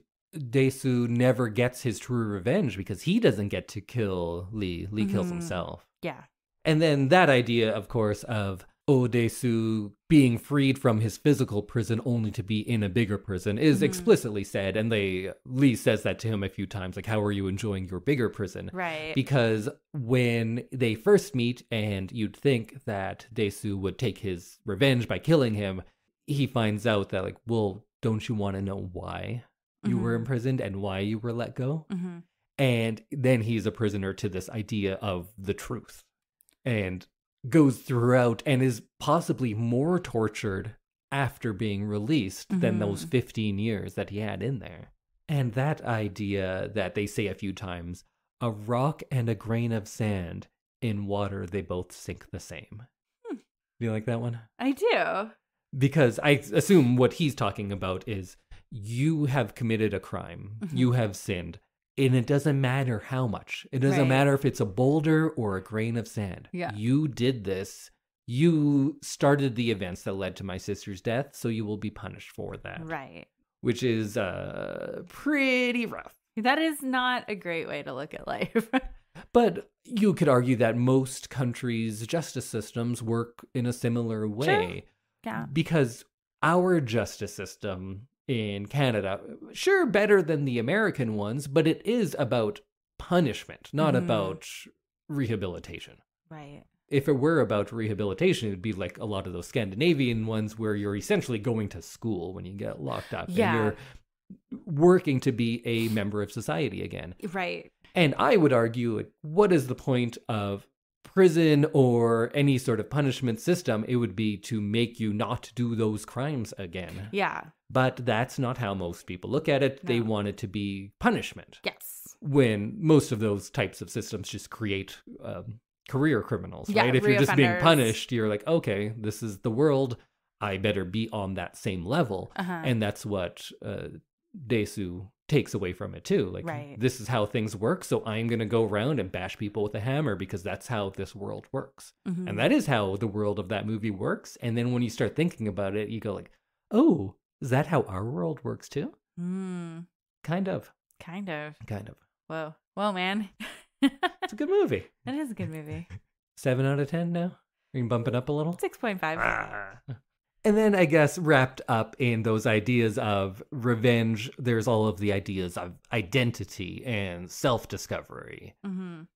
Dae-su never gets his true revenge because he doesn't get to kill Lee. Lee kills himself.
Yeah.
And then that idea, of course, of Oh Dae-su being freed from his physical prison only to be in a bigger prison is explicitly said. And Lee says that to him a few times, like, how are you enjoying your bigger prison?
Right.
Because when they first meet and you'd think that Dae-su would take his revenge by killing him, he finds out that, like, well, don't you want to know why you were imprisoned and why you were let go? And then he's a prisoner to this idea of the truth and goes throughout and is possibly more tortured after being released than those 15 years that he had in there. And that idea that they say a few times, a rock and a grain of sand, in water they both sink the same. Do you like that one?
I do.
Because I assume what he's talking about is you have committed a crime, you have sinned, and it doesn't matter how much. It doesn't matter if it's a boulder or a grain of sand.
Yeah.
You did this. You started the events that led to my sister's death, so you will be punished for that.
Right.
Which is pretty rough.
That is not a great way to look at life.
But you could argue that most countries' justice systems work in a similar way.
Sure. Yeah.
Because our justice system in Canada, sure, better than the American ones, but it is about punishment, not about rehabilitation.
Right.
If it were about rehabilitation, it would be like a lot of those Scandinavian ones where you're essentially going to school when you get locked up.
Yeah.
And you're working to be a member of society again.
Right.
And I would argue, like, what is the point of prison or any sort of punishment system? It would be to make you not do those crimes again.
Yeah.
But that's not how most people look at it. No. They want it to be punishment.
Yes.
When most of those types of systems just create career criminals, right? If you're just being punished, you're like, okay, this is the world. I better be on that same level. And that's what Dae-su takes away from it too. Like, this is how things work, so I'm going to go around and bash people with a hammer because that's how this world works. And that is how the world of that movie works. And then when you start thinking about it, you go like, oh, is that how our world works too? Kind of. Whoa.
Well, man.
It's a good movie.
It is a good movie.
7 out of 10 now? You can bump it up a little?
6.5.
And then I guess wrapped up in those ideas of revenge, there's all of the ideas of identity and self-discovery.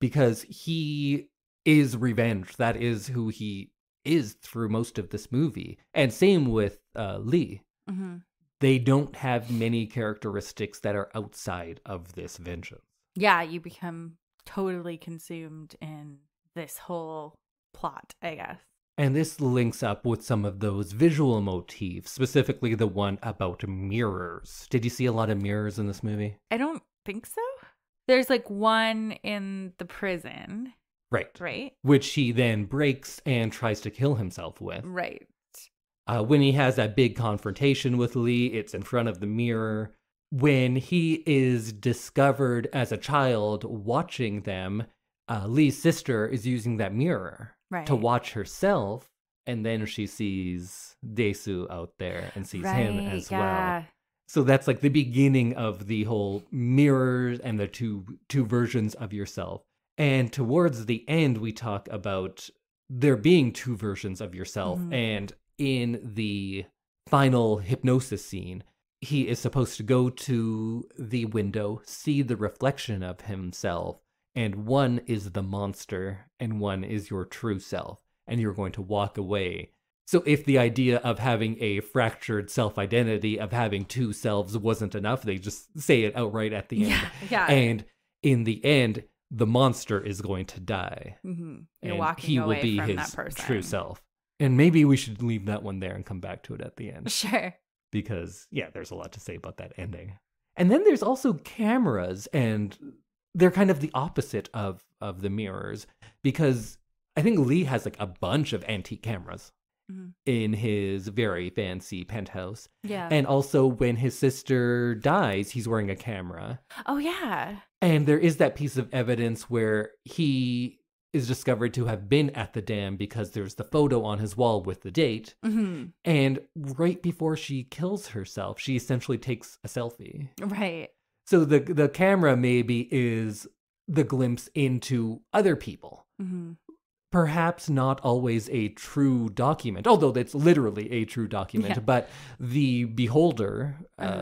Because he is revenge. That is who he is through most of this movie. And same with Lee. They don't have many characteristics that are outside of this vengeance. Yeah,
you become totally consumed in this whole plot, I guess.
And this links up with some of those visual motifs, specifically the one about mirrors. Did you see a lot of mirrors in this movie?
I don't think so. There's like one in the prison.
Right. Which he then breaks and tries to kill himself with.
Right.
When he has that big confrontation with Lee, it's in front of the mirror. When he is discovered as a child watching them, Lee's sister is using that mirror to watch herself, and then she sees Dae-su out there and sees him as well. So that's like the beginning of the whole mirrors and the two versions of yourself. And towards the end, we talk about there being two versions of yourself. And in the final hypnosis scene, he is supposed to go to the window, see the reflection of himself, and one is the monster and one is your true self, and you're going to walk away. So if the idea of having a fractured self-identity, of having two selves wasn't enough, they just say it outright at the end.
Yeah.
And in the end, the monster is going to die.
You're
and
walking
he
away
will be
from
his
that person.
true self. And maybe we should leave that one there and come back to it at the end.
Sure.
Because, yeah, there's a lot to say about that ending. And then there's also cameras, and they're kind of the opposite of the mirrors, because I think Lee has like a bunch of antique cameras in his very fancy penthouse.
Yeah.
And also when his sister dies, he's wearing a camera.
Oh, yeah.
And there is that piece of evidence where he is discovered to have been at the dam because there's the photo on his wall with the date. And right before she kills herself, she essentially takes a selfie.
Right.
So the camera maybe is the glimpse into other people. Perhaps not always a true document, although that's literally a true document.
Yeah.
But the beholder,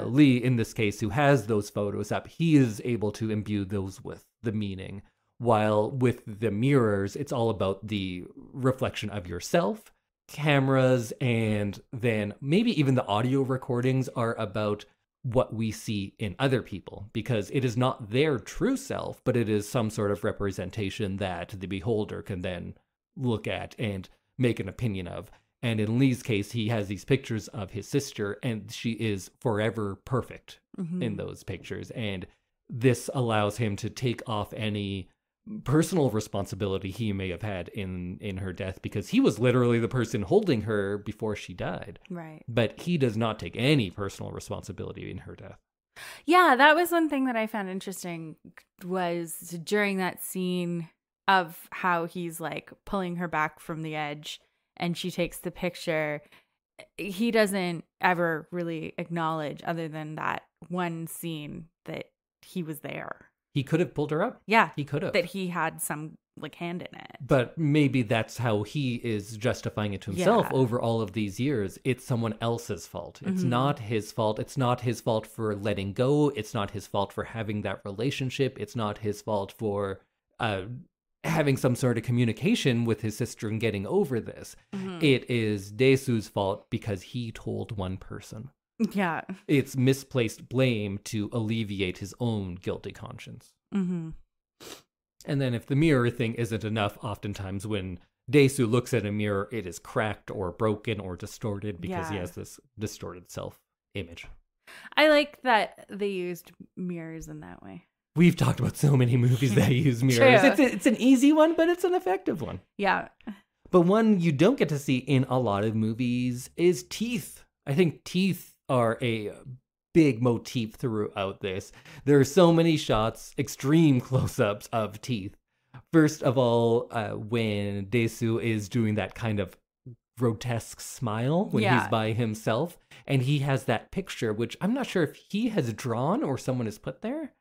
Lee in this case, who has those photos up, he is able to imbue those with the meaning. While with the mirrors, it's all about the reflection of yourself. Cameras and then maybe even the audio recordings are about what we see in other people, because it is not their true self, but it is some sort of representation that the beholder can then look at and make an opinion of. And in Lee's case, he has these pictures of his sister, and she is forever perfect in those pictures. And this allows him to take off any personal responsibility he may have had in her death, because he was literally the person holding her before she died.
Right.
But he does not take any personal responsibility in her death.
Yeah, that was one thing that I found interesting, was during that scene of how he's like pulling her back from the edge and she takes the picture. He doesn't ever really acknowledge, other than that one scene, that he was there.
He could have pulled her up.
Yeah.
He could have.
That he had some like hand in it.
But maybe that's how he is justifying it to himself
Yeah.
over all of these years. It's someone else's fault. It's not his fault. It's not his fault for letting go. It's not his fault for having that relationship. It's not his fault for having some sort of communication with his sister and getting over this. It is Dae-su's fault because he told one person.
Yeah.
It's misplaced blame to alleviate his own guilty conscience. And then if the mirror thing isn't enough, oftentimes when Dae-su looks at a mirror, it is cracked or broken or distorted because he has this distorted self-image.
I like that they used mirrors in that way.
We've talked about so many movies that use mirrors. It's an easy one, but it's an effective one.
Yeah.
But one you don't get to see in a lot of movies is teeth. I think teeth are a big motif throughout this. There are so many shots, extreme close-ups of teeth. First of all, when Dae-su is doing that kind of grotesque smile when he's by himself, and he has that picture, which I'm not sure if he has drawn or someone has put there,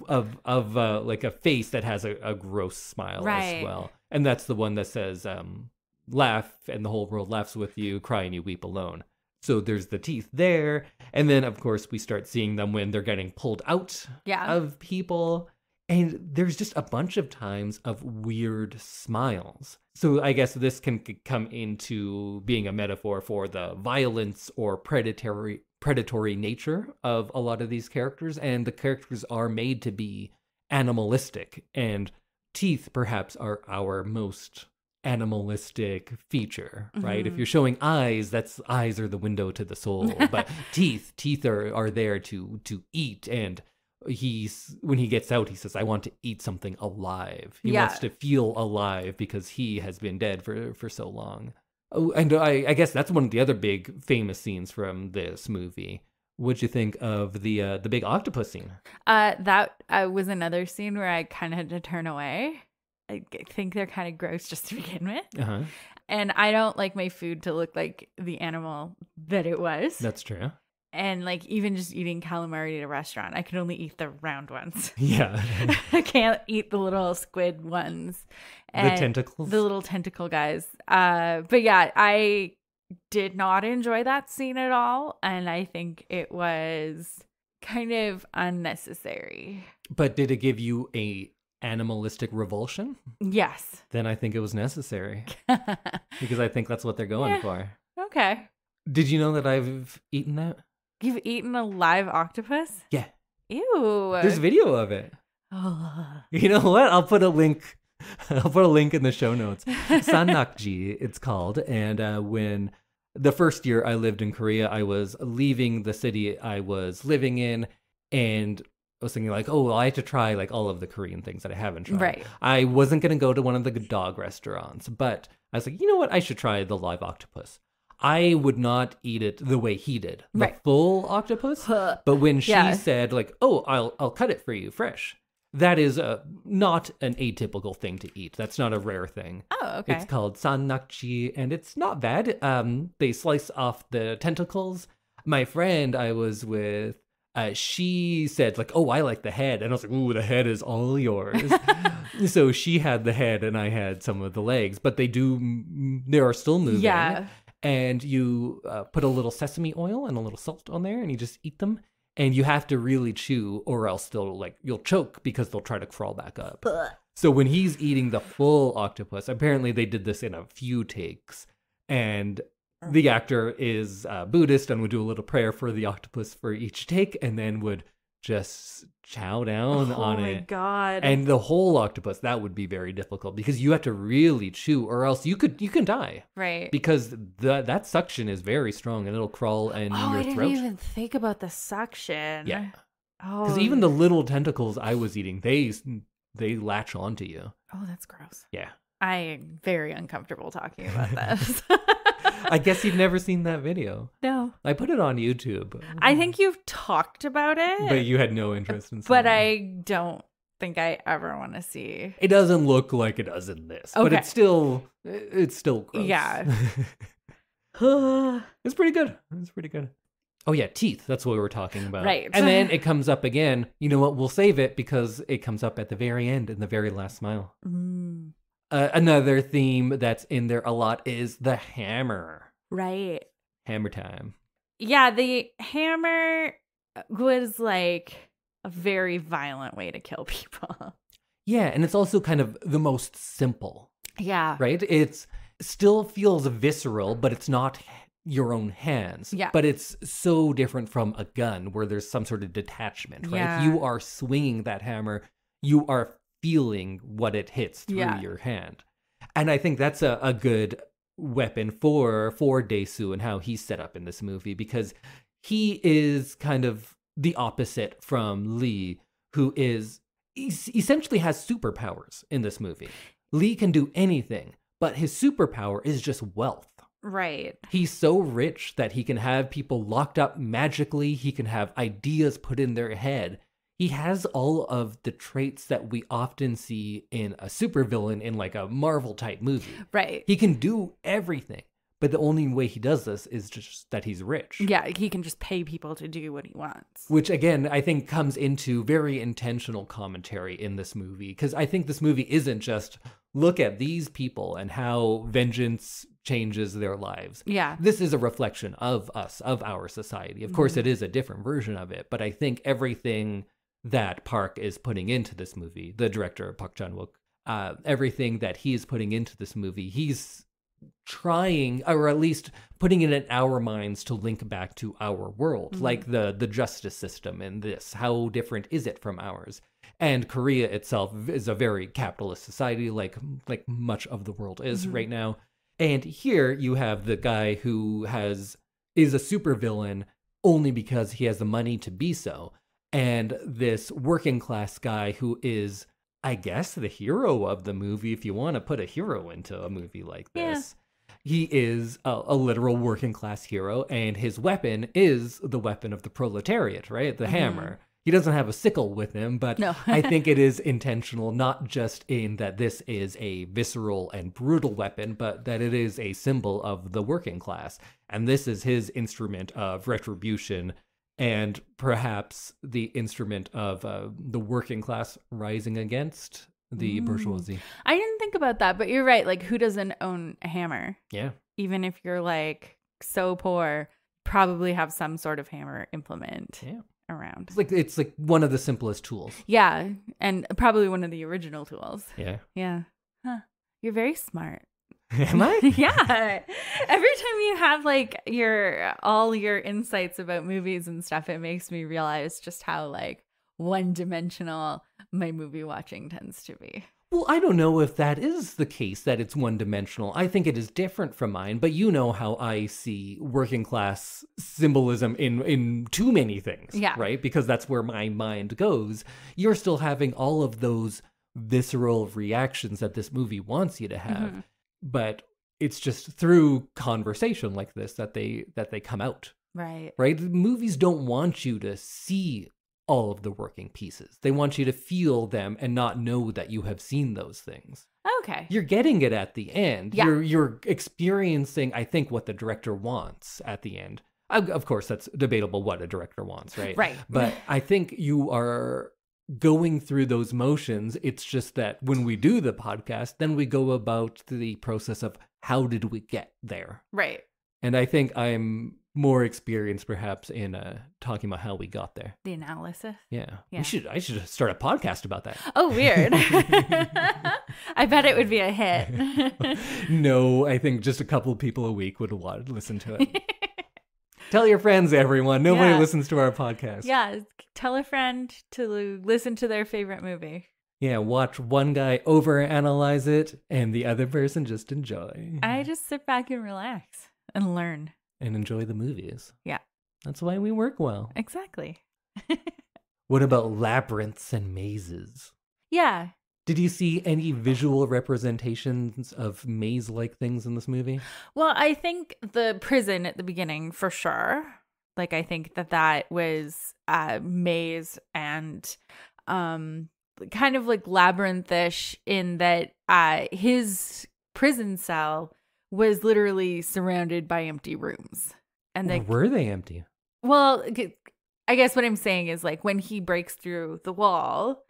of like a face that has a gross smile as well. And that's the one that says, laugh and the whole world laughs with you, cry and you weep alone. So there's the teeth there. And then, of course, we start seeing them when they're getting pulled out of people. And there's just a bunch of times of weird smiles. So I guess this can come into being a metaphor for the violence or predatory nature of a lot of these characters. And the characters are made to be animalistic. And teeth, perhaps, are our most animalistic feature, right? If you're showing eyes, eyes are the window to the soul. But teeth are there to eat. And when he gets out, he says, I want to eat something alive. He wants to feel alive because he has been dead for so long. Oh, and I guess that's one of the other big famous scenes from this movie. What'd you think of the big octopus scene?
That was another scene where I kind of had to turn away. I think they're kind of gross just to begin with. And I don't like my food to look like the animal that it was.
That's true.
And like even just eating calamari at a restaurant, I can only eat the round ones.
Yeah.
I can't eat the little squid ones. And
the tentacles?
The little tentacle guys. But yeah, I did not enjoy that scene at all. And I think it was kind of unnecessary.
But did it give you a animalistic revulsion?
Yes.
Then I think it was necessary. Because I think that's what they're going for.
Okay.
Did you know that I've eaten that?
You've eaten a live octopus?
Yeah.
Ew.
There's video of it.
Oh.
You know what? I'll put a link. I'll put a link in the show notes. Sannakji, it's called. And when the first year I lived in Korea, I was leaving the city I was living in, and I was thinking like, oh, well, I had to try like all of the Korean things that I haven't tried.
Right.
I wasn't going to go to one of the dog restaurants, but I was like, you know what? I should try the live octopus. I would not eat it the way he did, the full octopus. But when she said like, oh, I'll cut it for you fresh. That is not an atypical thing to eat. That's not a rare thing.
Oh, okay.
It's called sannakji, and it's not bad. They slice off the tentacles. My friend I was with, she said like, oh, I like the head. And I was like, ooh, the head is all yours. So she had the head and I had some of the legs. But they are still moving.
Yeah.
And you put a little sesame oil and a little salt on there and you just eat them. And you have to really chew or else you'll choke because they'll try to crawl back up. So when he's eating the full octopus, apparently they did this in a few takes. And the actor is Buddhist and would do a little prayer for the octopus for each take and then would just chow down on it. Oh my
God.
And the whole octopus, that would be very difficult because you have to really chew or else you can die.
Right.
Because that suction is very strong and it'll crawl in your throat.
I didn't even think about the suction.
Yeah.
Oh.
Because even the little tentacles I was eating, they latch onto you.
Oh, that's gross.
Yeah.
I am very uncomfortable talking about this.
I guess you've never seen that video.
No.
I put it on YouTube.
I think you've talked about it.
But you had no interest in seeing
But
it.
I don't think I ever want to see.
It doesn't look like it does in this.
Okay.
But it's still gross.
Yeah.
It's pretty good. It's pretty good. Oh yeah, teeth. That's what we were talking about.
Right.
And then it comes up again. You know what? We'll save it because it comes up at the very end in the very last smile.
Mm.
Another theme that's in there a lot is the hammer.
Right.
Hammer time.
Yeah, the hammer was like a very violent way to kill people.
Yeah, and it's also kind of the most simple.
Yeah.
Right? It's still feels visceral, but it's not your own hands.
Yeah.
But it's so different from a gun where there's some sort of detachment, right?
Yeah.
You are swinging that hammer. You are feeling what it hits through your hand. And I think that's a good weapon for Dae-su and how he's set up in this movie because he is kind of the opposite from Lee, who essentially has superpowers in this movie. Lee can do anything, but his superpower is just wealth.
Right.
He's so rich that he can have people locked up magically. He can have ideas put in their head. He has all of the traits that we often see in a supervillain in like a Marvel type movie.
Right.
He can do everything, but the only way he does this is just that he's rich.
Yeah, he can just pay people to do what he wants.
Which again, I think comes into very intentional commentary in this movie because I think this movie isn't just look at these people and how vengeance changes their lives.
Yeah.
This is a reflection of us, of our society. Of course, it is a different version of it, but I think everything that Park is putting into this movie, the director, Park Chan-wook, everything that he is putting into this movie, he's trying, or at least putting it in our minds to link back to our world, like the justice system in this. How different is it from ours? And Korea itself is a very capitalist society, like much of the world is right now. And here you have the guy who is a supervillain only because he has the money to be so. And this working class guy who is, I guess, the hero of the movie, if you want to put a hero into a movie like this. He is a literal working class hero, and his weapon is the weapon of the proletariat, right? The hammer. He doesn't have a sickle with him, but
No.
I think it is intentional, not just in that this is a visceral and brutal weapon, but that it is a symbol of the working class. And this is his instrument of retribution and perhaps the instrument of the working class rising against the bourgeoisie.
I didn't think about that, but you're right. Like, who doesn't own a hammer?
Yeah.
Even if you're like so poor, probably have some sort of hammer implement around.
It's like one of the simplest tools.
Yeah, and probably one of the original tools.
Yeah.
Yeah. Huh. You're very smart.
Am I?
Yeah. Every time you have like all your insights about movies and stuff, it makes me realize just how like one-dimensional my movie watching tends to be.
Well, I don't know if that is the case, that it's one-dimensional. I think it is different from mine, but you know how I see working class symbolism in too many things, right? Because that's where my mind goes. You're still having all of those visceral reactions that this movie wants you to have, but it's just through conversation like this that they come out.
Right.
Right? Movies don't want you to see all of the working pieces. They want you to feel them and not know that you have seen those things.
Okay.
You're getting it at the end.
Yeah.
You're experiencing, I think, what the director wants at the end. Of course, that's debatable what a director wants, right?
Right.
But I think you are going through those motions. It's just that when we do the podcast, then we go about the process of how did we get there?
Right.
And I think I'm more experienced perhaps in talking about how we got there.
The analysis.
Yeah.
Yeah.
I should start a podcast about that.
Oh, weird. I bet it would be a hit.
No, I think just a couple people a week would want to listen to it. Tell your friends, everyone. Nobody listens to our podcast.
Yeah. Tell a friend to listen to their favorite movie.
Yeah, watch one guy overanalyze it and the other person just enjoy.
I just sit back and relax and learn.
And enjoy the movies.
Yeah.
That's why we work well.
Exactly.
What about labyrinths and mazes?
Yeah.
Did you see any visual representations of maze-like things in this movie?
Well, I think the prison at the beginning, for sure. Like, I think that was maze and kind of like labyrinthish in that his prison cell was literally surrounded by empty rooms. And
Or were they empty?
Well, I guess what I'm saying is, like, when he breaks through the wall,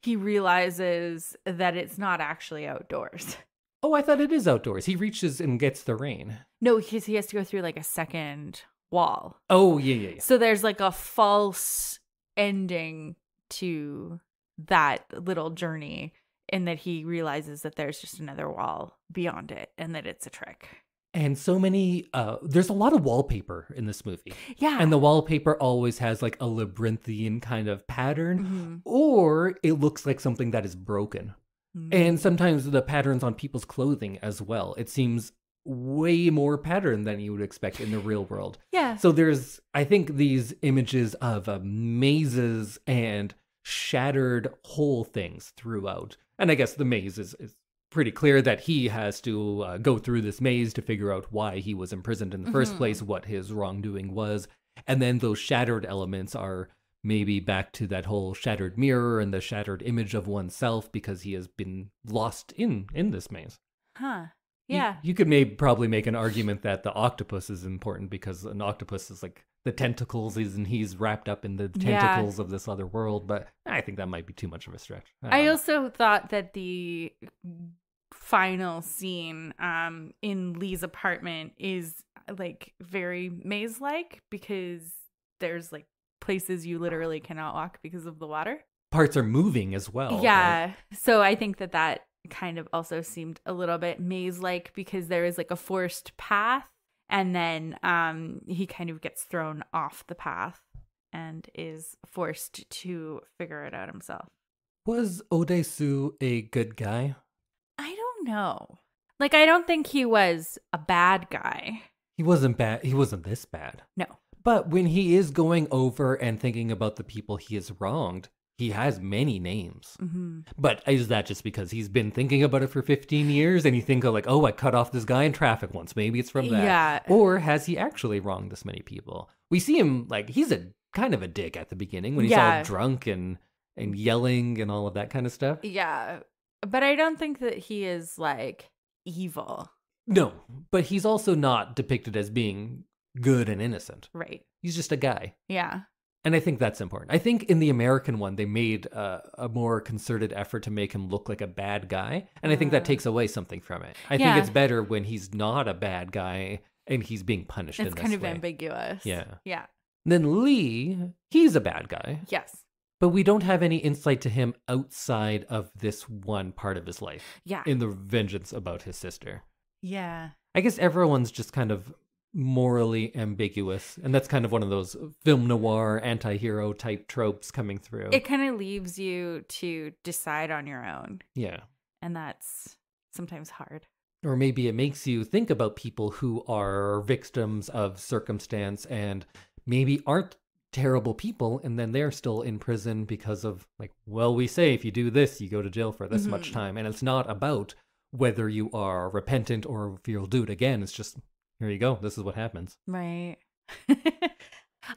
he realizes that it's not actually outdoors.
Oh, I thought it is outdoors. He reaches and gets the rain.
No, because he has to go through like a second wall.
Oh, yeah.
So there's like a false ending to that little journey, in that he realizes that there's just another wall beyond it and that it's a trick.
And so many, there's a lot of wallpaper in this movie.
Yeah.
And the wallpaper always has like a labyrinthian kind of pattern, or it looks like something that is broken. And sometimes the patterns on people's clothing as well. It seems way more pattern than you would expect in the real world.
Yeah.
So there's, I think, these images of mazes and shattered whole things throughout. And I guess the maze is pretty clear that he has to go through this maze to figure out why he was imprisoned in the first place, what his wrongdoing was. And then those shattered elements are maybe back to that whole shattered mirror and the shattered image of oneself because he has been lost in this maze.
Huh. Yeah.
You could probably make an argument that the octopus is important because an octopus is like the tentacles and he's wrapped up in the tentacles of this other world, but I think that might be too much of a stretch.
I also thought that the final scene in Lee's apartment is like very maze-like because there's like places you literally cannot walk because of the water.
Parts are moving as well.
Yeah.
Right?
So I think that kind of also seemed a little bit maze-like because there is like a forced path, and then he kind of gets thrown off the path and is forced to figure it out himself.
Was Oh Dae-su a good guy?
I don't know. Like, I don't think he was a bad guy.
He wasn't bad. He wasn't this bad.
No.
But when he is going over and thinking about the people he has wronged, he has many names. But is that just because he's been thinking about it for 15 years and you think of like, oh, I cut off this guy in traffic once. Maybe it's from that.
Yeah.
Or has he actually wronged this many people? We see him like he's a kind of a dick at the beginning when he's all drunk and yelling and all of that kind of stuff.
Yeah. But I don't think that he is like evil.
No, but he's also not depicted as being good and innocent.
Right.
He's just a guy.
Yeah.
And I think that's important. I think in the American one, they made a more concerted effort to make him look like a bad guy. And I think that takes away something from it. I think it's better when he's not a bad guy and he's being punished in this way.
It's kind of ambiguous.
Yeah.
Yeah.
Then Lee, he's a bad guy.
Yes.
But we don't have any insight to him outside of this one part of his life.
Yeah.
In the vengeance about his sister.
Yeah.
I guess everyone's just kind of morally ambiguous. And that's kind of one of those film noir anti-hero type tropes coming through.
It kind of leaves you to decide on your own.
Yeah.
And that's sometimes hard.
Or maybe it makes you think about people who are victims of circumstance and maybe aren't terrible people, and then they're still in prison because of, like, well, we say if you do this, you go to jail for this much time. And it's not about whether you are repentant or if you'll do it again. It's just, here you go. This is what happens.
Right.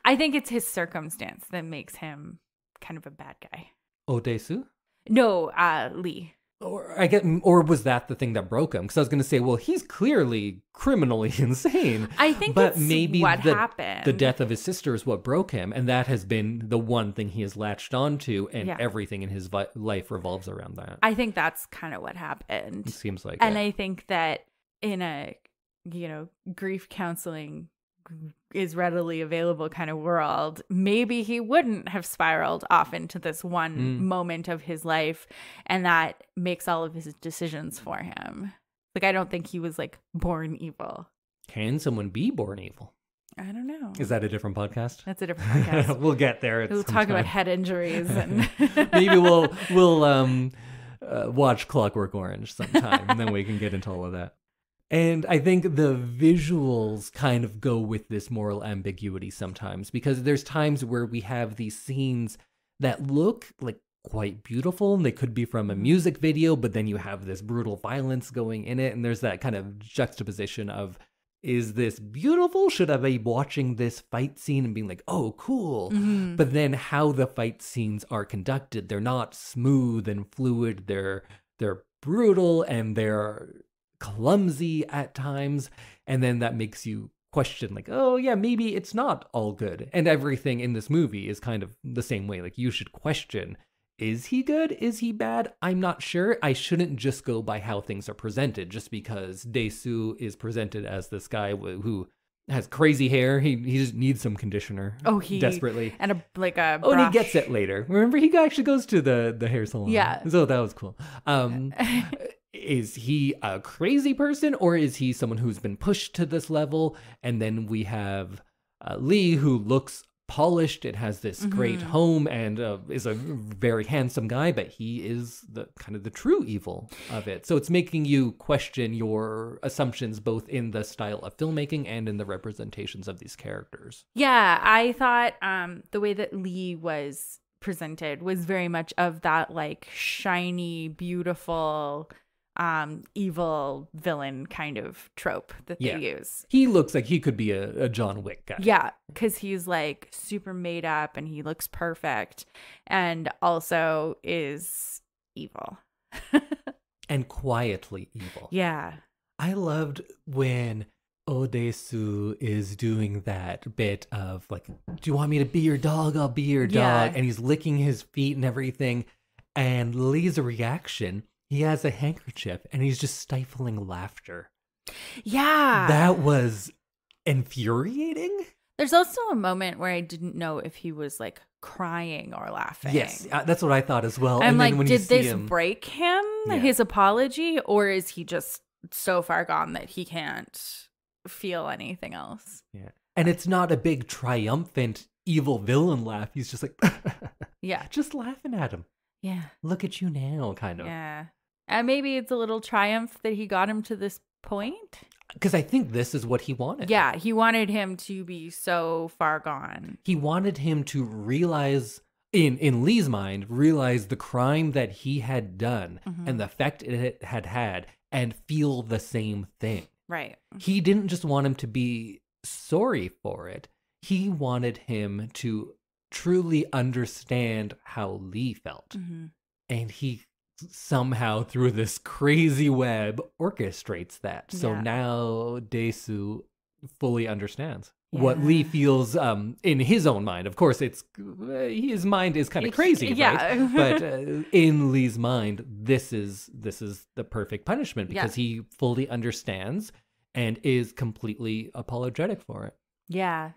I think it's his circumstance that makes him kind of a bad guy.
Oh Dae-su?
No, Lee.
Or was that the thing that broke him? Because I was going to say, well, he's clearly criminally insane.
I think
but
it's
maybe
what happened.
The death of his sister is what broke him, and that has been the one thing he has latched onto, and everything in his life revolves around that.
I think that's kind of what happened.
It seems like
and
it.
I think that in a, grief counseling is readily available kind of world, maybe he wouldn't have spiraled off into this one moment of his life, and that makes all of his decisions for him. Like, I don't think he was like born evil.
Can someone be born evil?
I don't know.
Is that a different podcast?
That's a different podcast.
We'll get there.
We'll talk about head injuries and
maybe we'll watch Clockwork Orange sometime, and then we can get into all of that. And I think the visuals kind of go with this moral ambiguity sometimes, because there's times where we have these scenes that look like quite beautiful, and they could be from a music video, but then you have this brutal violence going in it, and there's that kind of juxtaposition of, is this beautiful? Should I be watching this fight scene and being like, oh, cool? But then how the fight scenes are conducted, they're not smooth and fluid, they're brutal, and they're clumsy at times, and then that makes you question, like, oh yeah, maybe it's not all good. And everything in this movie is kind of the same way. Like, you should question, is he good? Is he bad? I'm not sure. I shouldn't just go by how things are presented, just because Dae-su is presented as this guy who has crazy hair. He just needs some conditioner. Desperately.
And a brush.
Oh, and he gets it later. Remember, he actually goes to the hair salon.
Yeah.
So that was cool. Is he a crazy person, or is he someone who's been pushed to this level? And then we have Lee, who looks polished and has this great home and is a very handsome guy, but he is the kind of the true evil of it. So it's making you question your assumptions, both in the style of filmmaking and in the representations of these characters.
Yeah, I thought the way that Lee was presented was very much of that, like, shiny, beautiful, evil villain kind of trope that they use.
He looks like he could be a John Wick guy.
Yeah, because he's like super made up and he looks perfect, and also is evil.
And quietly evil.
Yeah.
I loved when Oh Dae-su is doing that bit of, like, do you want me to be your dog? I'll be your dog. And he's licking his feet and everything. And Lee's reaction, he has a handkerchief and he's just stifling laughter.
Yeah.
That was infuriating.
There's also a moment where I didn't know if he was like crying or laughing.
Yes, that's what I thought as well.
I'm
and
like,
then when
did this
him
break him, his apology, or is he just so far gone that he can't feel anything else?
Yeah. And it's not a big triumphant evil villain laugh. He's just like,
yeah,
just laughing at him.
Yeah.
Look at you now, kind of.
Yeah. And maybe it's a little triumph that he got him to this point.
Because I think this is what he wanted.
Yeah, he wanted him to be so far gone.
He wanted him to realize, in Lee's mind, realize the crime that he had done and the effect it had had, and feel the same thing.
Right.
He didn't just want him to be sorry for it. He wanted him to truly understand how Lee felt. And he somehow, through this crazy web, orchestrates that. So now Dae-su fully understands what Lee feels in his own mind. Of course, it's his mind is kind of crazy, right? But in Lee's mind, this is the perfect punishment, because he fully understands and is completely apologetic for it.
Yeah.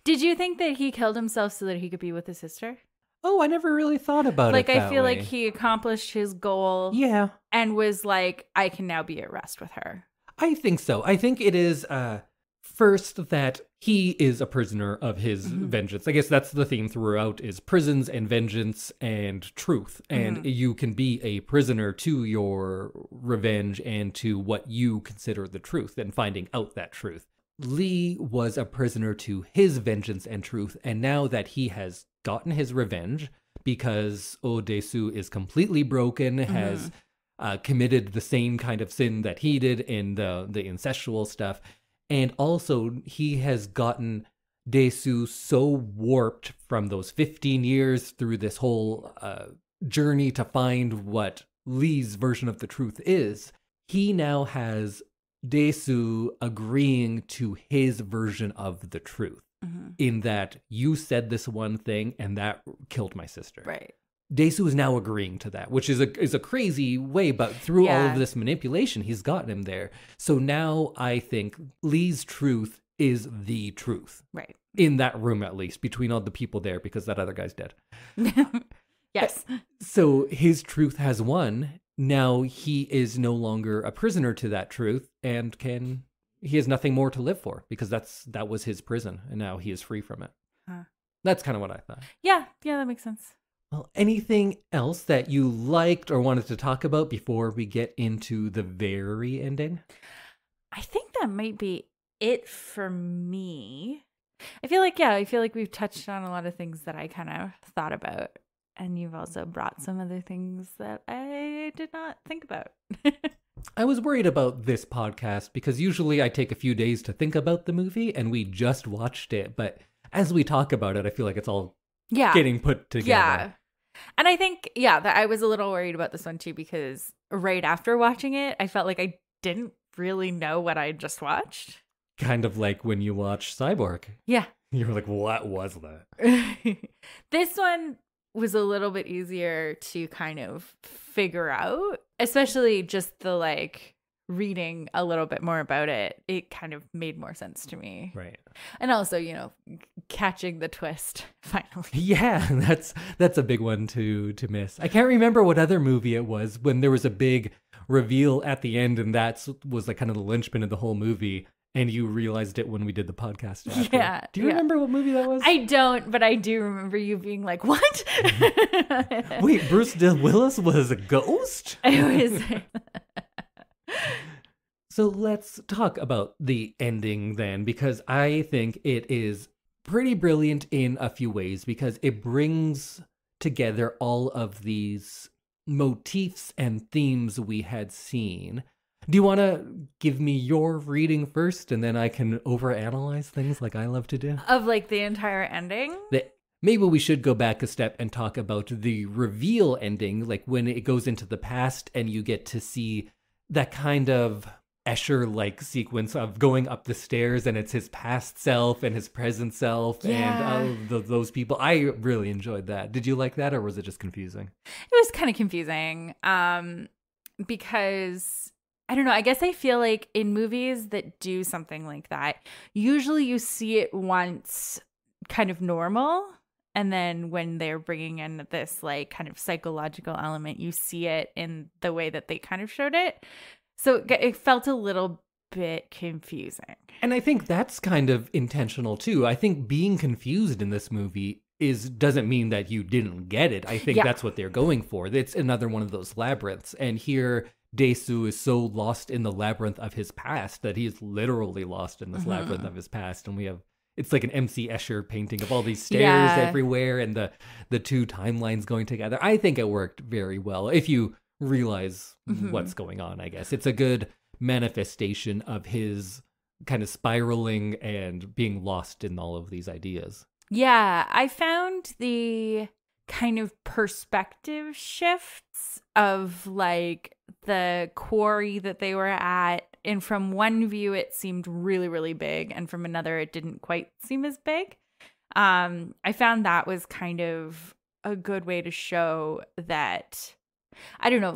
Did you think that he killed himself so that he could be with his sister?
Oh, I never really thought about it that
I feel
way.
like he accomplished his goal.
Yeah.
And was like, I can now be at rest with her.
I think so. I think it is First, that he is a prisoner of his vengeance. I guess that's the theme throughout, is prisons and vengeance and truth. And you can be a prisoner to your revenge and to what you consider the truth and finding out that truth. Lee was a prisoner to his vengeance and truth. And now that he has gotten his revenge, because Oh Dae-su is completely broken, has committed the same kind of sin that he did in the incestual stuff. And also, he has gotten Dae-su so warped from those 15 years through this whole journey to find what Lee's version of the truth is. He now has Dae-su agreeing to his version of the truth, in that you said this one thing and that killed my sister.
Right.
Dae-su is now agreeing to that, which is a crazy way, but through all of this manipulation, he's gotten him there. So now I think Lee's truth is the truth.
Right.
In that room, at least, between all the people there, because that other guy's dead.
Yes.
So his truth has won. Now he is no longer a prisoner to that truth, and he has nothing more to live for, because that was his prison, and now he is free from it. That's kind of what I thought.
Yeah, that makes sense.
Well, anything else that you liked or wanted to talk about before we get into the very ending?
I think that might be it for me. I feel like we've touched on a lot of things that I kind of thought about. And you've also brought some other things that I did not think about.
I was worried about this podcast because usually I take a few days to think about the movie and we just watched it. But as we talk about it, I feel like it's all getting put together.
Yeah. And I think, that I was a little worried about this one too, because right after watching it, I felt like I didn't really know what I just watched.
Kind of like when you watch Cyborg.
Yeah.
You were like, what was that?
This one was a little bit easier to kind of figure out, especially just the reading a little bit more about it. It kind of made more sense to me.
Right.
And also, catching the twist finally.
Yeah, that's a big one to miss. I can't remember what other movie it was when there was a big reveal at the end, and that was kind of the linchpin of the whole movie. And you realized it when we did the podcast after. Yeah. Do you remember what movie that was?
I don't, but I do remember you being like, what?
Wait, Bruce Willis was a ghost?
It was.
So let's talk about the ending then, because I think it is pretty brilliant in a few ways, because it brings together all of these motifs and themes we had seen. Do you want to give me your reading first, and then I can overanalyze things like I love to do?
Of the entire ending?
Maybe we should go back a step and talk about the reveal ending, like when it goes into the past and you get to see that kind of Escher-like sequence of going up the stairs, and it's his past self and his present self and those people. I really enjoyed that. Did you like that, or was it just confusing?
It was kind of confusing because... I don't know. I guess I feel like in movies that do something like that, usually you see it once kind of normal. And then when they're bringing in this kind of psychological element, you see it in the way that they kind of showed it. So it felt a little bit confusing.
And I think that's kind of intentional too. I think being confused in this movie doesn't mean that you didn't get it. I think that's what they're going for. It's another one of those labyrinths. And here... Dae-su is so lost in the labyrinth of his past that he is literally lost in this labyrinth of his past. And it's like an M.C. Escher painting of all these stairs everywhere and the two timelines going together. I think it worked very well if you realize what's going on, I guess. It's a good manifestation of his kind of spiraling and being lost in all of these ideas.
Yeah, I found the kind of perspective shifts of the quarry that they were at, and from one view it seemed really, really big, and from another it didn't quite seem as big. I found that was kind of a good way to show that, I don't know,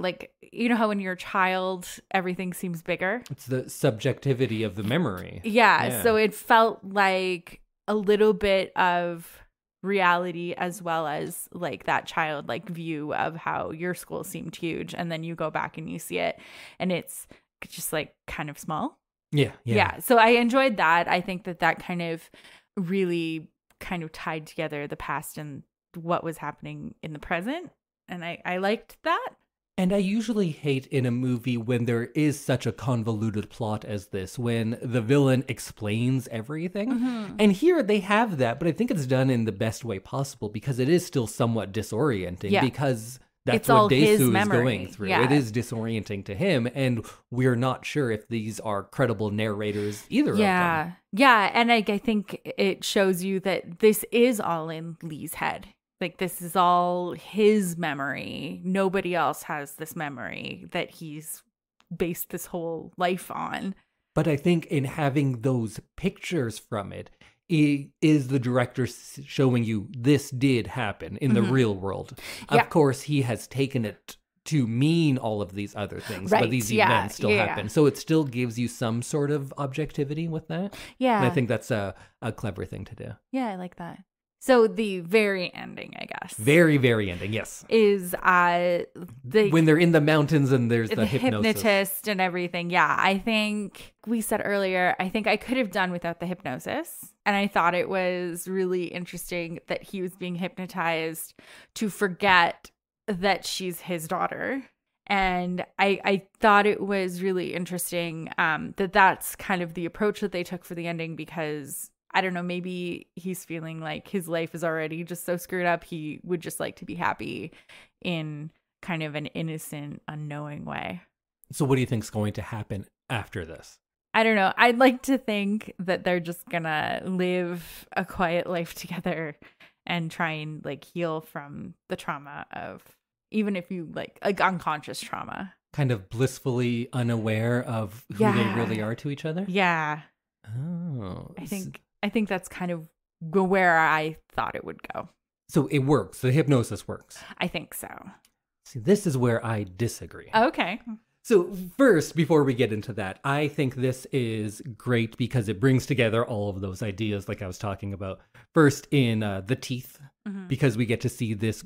how when you're a child everything seems bigger. It's
the subjectivity of the memory.
Yeah. So it felt like a little bit of reality as well as that childlike view of how your school seemed huge, and then you go back and you see it and it's just kind of small.
Yeah.
So I enjoyed that. I think that kind of really kind of tied together the past and what was happening in the present. And I liked that.
And I usually hate in a movie when there is such a convoluted plot as this, when the villain explains everything. And here they have that, but I think it's done in the best way possible because it is still somewhat disorienting because that's
it's all
what
his
Dae-su is
memory.
going through. It is disorienting to him, and we're not sure if these are credible narrators either of them.
Yeah, and I think it shows you that this is all in Lee's head. Like, this is all his memory. Nobody else has this memory that he's based this whole life on.
But I think in having those pictures from it is the director showing you this did happen in the real world. Of course, he has taken it to mean all of these other things, but these events still happen. So it still gives you some sort of objectivity with that.
Yeah.
And I think that's a clever thing to do.
Yeah, I like that. So the very ending, I guess.
Very, very ending, yes.
Is
when they're in the mountains and there's the
hypnotist and everything. Yeah, I think we said earlier, I think I could have done without the hypnosis. And I thought it was really interesting that he was being hypnotized to forget that she's his daughter. And I thought it was really interesting that's kind of the approach that they took for the ending because I don't know, maybe he's feeling like his life is already just so screwed up. He would just like to be happy in kind of an innocent, unknowing way.
So what do you think is going to happen after this?
I don't know. I'd like to think that they're just gonna live a quiet life together and try and like heal from the trauma of, even if you like unconscious trauma.
Kind of blissfully unaware of who they really are to each other?
Yeah.
Oh.
I think that's kind of where I thought it would go.
So it works. The hypnosis works.
I think so.
See, this is where I disagree.
Okay.
So first, before we get into that, I think this is great because it brings together all of those ideas like I was talking about. First in the teeth, because we get to see this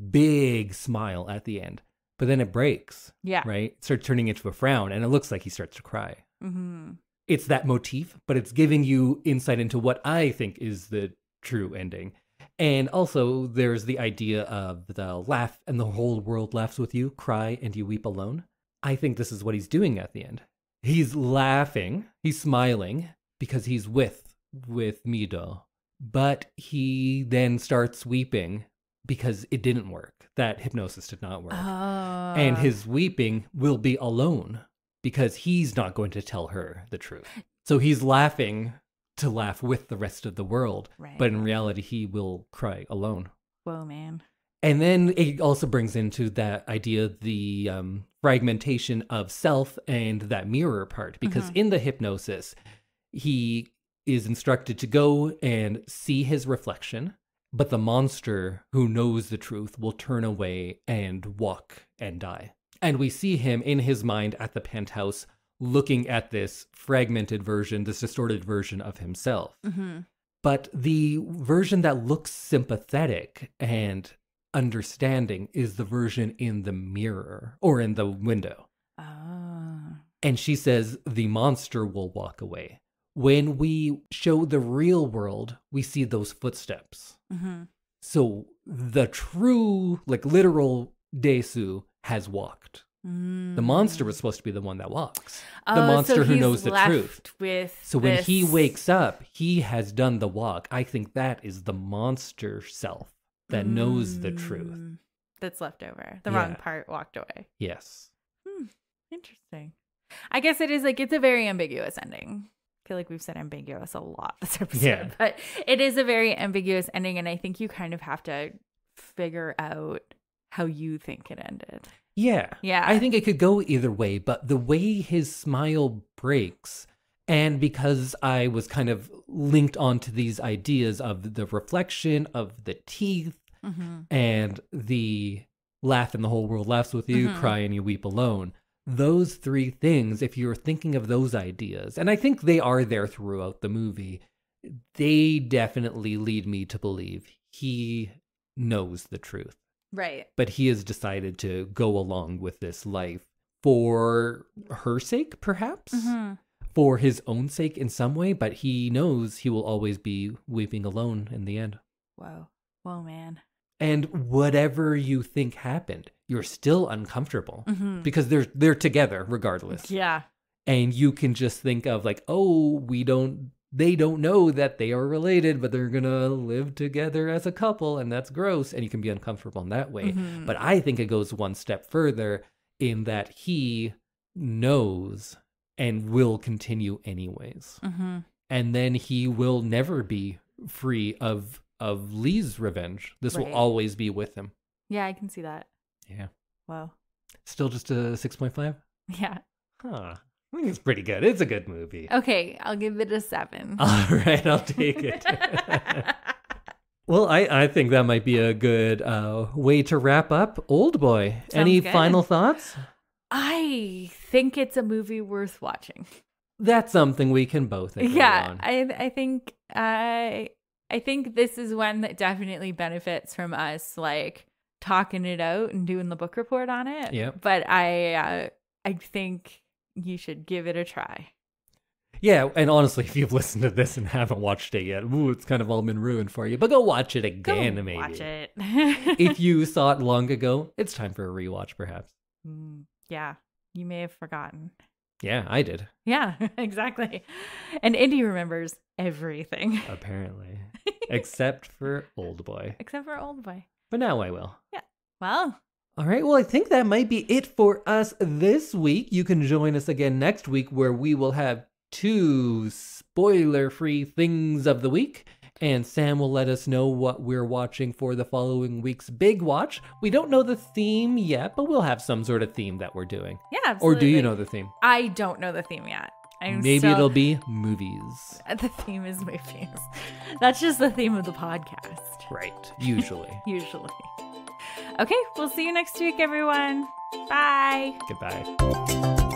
big smile at the end. But then it breaks. Yeah. Right? It starts turning into a frown and it looks like he starts to cry. Mm-hmm. It's that motif, but it's giving you insight into what I think is the true ending. And also, there's the idea of the laugh and the whole world laughs with you, cry and you weep alone. I think this is what he's doing at the end. He's laughing, he's smiling because he's with Mido. But he then starts weeping because it didn't work. That hypnosis did not work. Oh. And his weeping will be alone. Because he's not going to tell her the truth. So he's laughing to laugh with the rest of the world. Right. But in reality, he will cry alone.
Whoa, man.
And then it also brings into that idea the fragmentation of self and that mirror part. Because in the hypnosis, he is instructed to go and see his reflection. But the monster who knows the truth will turn away and walk and die. And we see him in his mind at the penthouse looking at this fragmented version, this distorted version of himself. Mm-hmm. But the version that looks sympathetic and understanding is the version in the mirror or in the window. Oh. And she says the monster will walk away. When we show the real world, we see those footsteps. Mm-hmm. So the true, like literal Dae-su has walked. The monster was supposed to be the one that walks. The monster who knows the truth. So when he wakes up, he has done the walk. I think that is the monster self that knows the truth.
That's left over. The wrong part walked away.
Yes.
Interesting. I guess it is like, it's a very ambiguous ending. I feel like we've said ambiguous a lot this episode, but it is a very ambiguous ending. And I think you kind of have to figure out how you think it ended.
Yeah. I think it could go either way, but the way his smile breaks, and because I was kind of linked onto these ideas of the reflection of the teeth and the laugh and the whole world laughs with you, cry and you weep alone. Those three things, if you're thinking of those ideas, and I think they are there throughout the movie, they definitely lead me to believe he knows the truth.
Right.
But he has decided to go along with this life for her sake, perhaps, for his own sake in some way, but he knows he will always be weeping alone in the end.
Whoa. Whoa, man.
And whatever you think happened, you're still uncomfortable because they're together regardless.
Yeah.
And you can just think of like, oh, they don't know that they are related, but they're going to live together as a couple, and that's gross. And you can be uncomfortable in that way. But I think it goes one step further in that he knows and will continue anyways. And then he will never be free of Lee's revenge. This will always be with him.
Yeah, I can see that.
Yeah.
Wow.
Still just a 6.5?
Yeah.
Huh. I think it's pretty good. It's a good movie.
Okay, I'll give it a 7.
All right, I'll take it. Well, I think that might be a good way to wrap up Oldboy. Any final thoughts?
I think it's a movie worth watching.
That's something we can both agree on.
I think this is one that definitely benefits from us like talking it out and doing the book report on it.
Yeah.
But I think you should give it a try.
Yeah, and honestly, if you've listened to this and haven't watched it yet, it's kind of all been ruined for you. But go watch it again, maybe.
Watch it.
If you saw it long ago, it's time for a rewatch, perhaps.
Yeah, you may have forgotten.
Yeah, I did.
Yeah, exactly. And Indy remembers everything.
Apparently. Except for Oldboy.
Except for Oldboy.
But now I will.
Yeah. Well.
All right. Well, I think that might be it for us this week. You can join us again next week where we will have 2 spoiler-free things of the week. And Sam will let us know what we're watching for the following week's big watch. We don't know the theme yet, but we'll have some sort of theme that we're doing.
Yeah, absolutely.
Or do you know the theme?
I don't know the theme yet.
Maybe it'll be movies.
The theme is movies. That's just the theme of the podcast.
Right. Usually.
Usually. Okay, we'll see you next week, everyone. Bye.
Goodbye.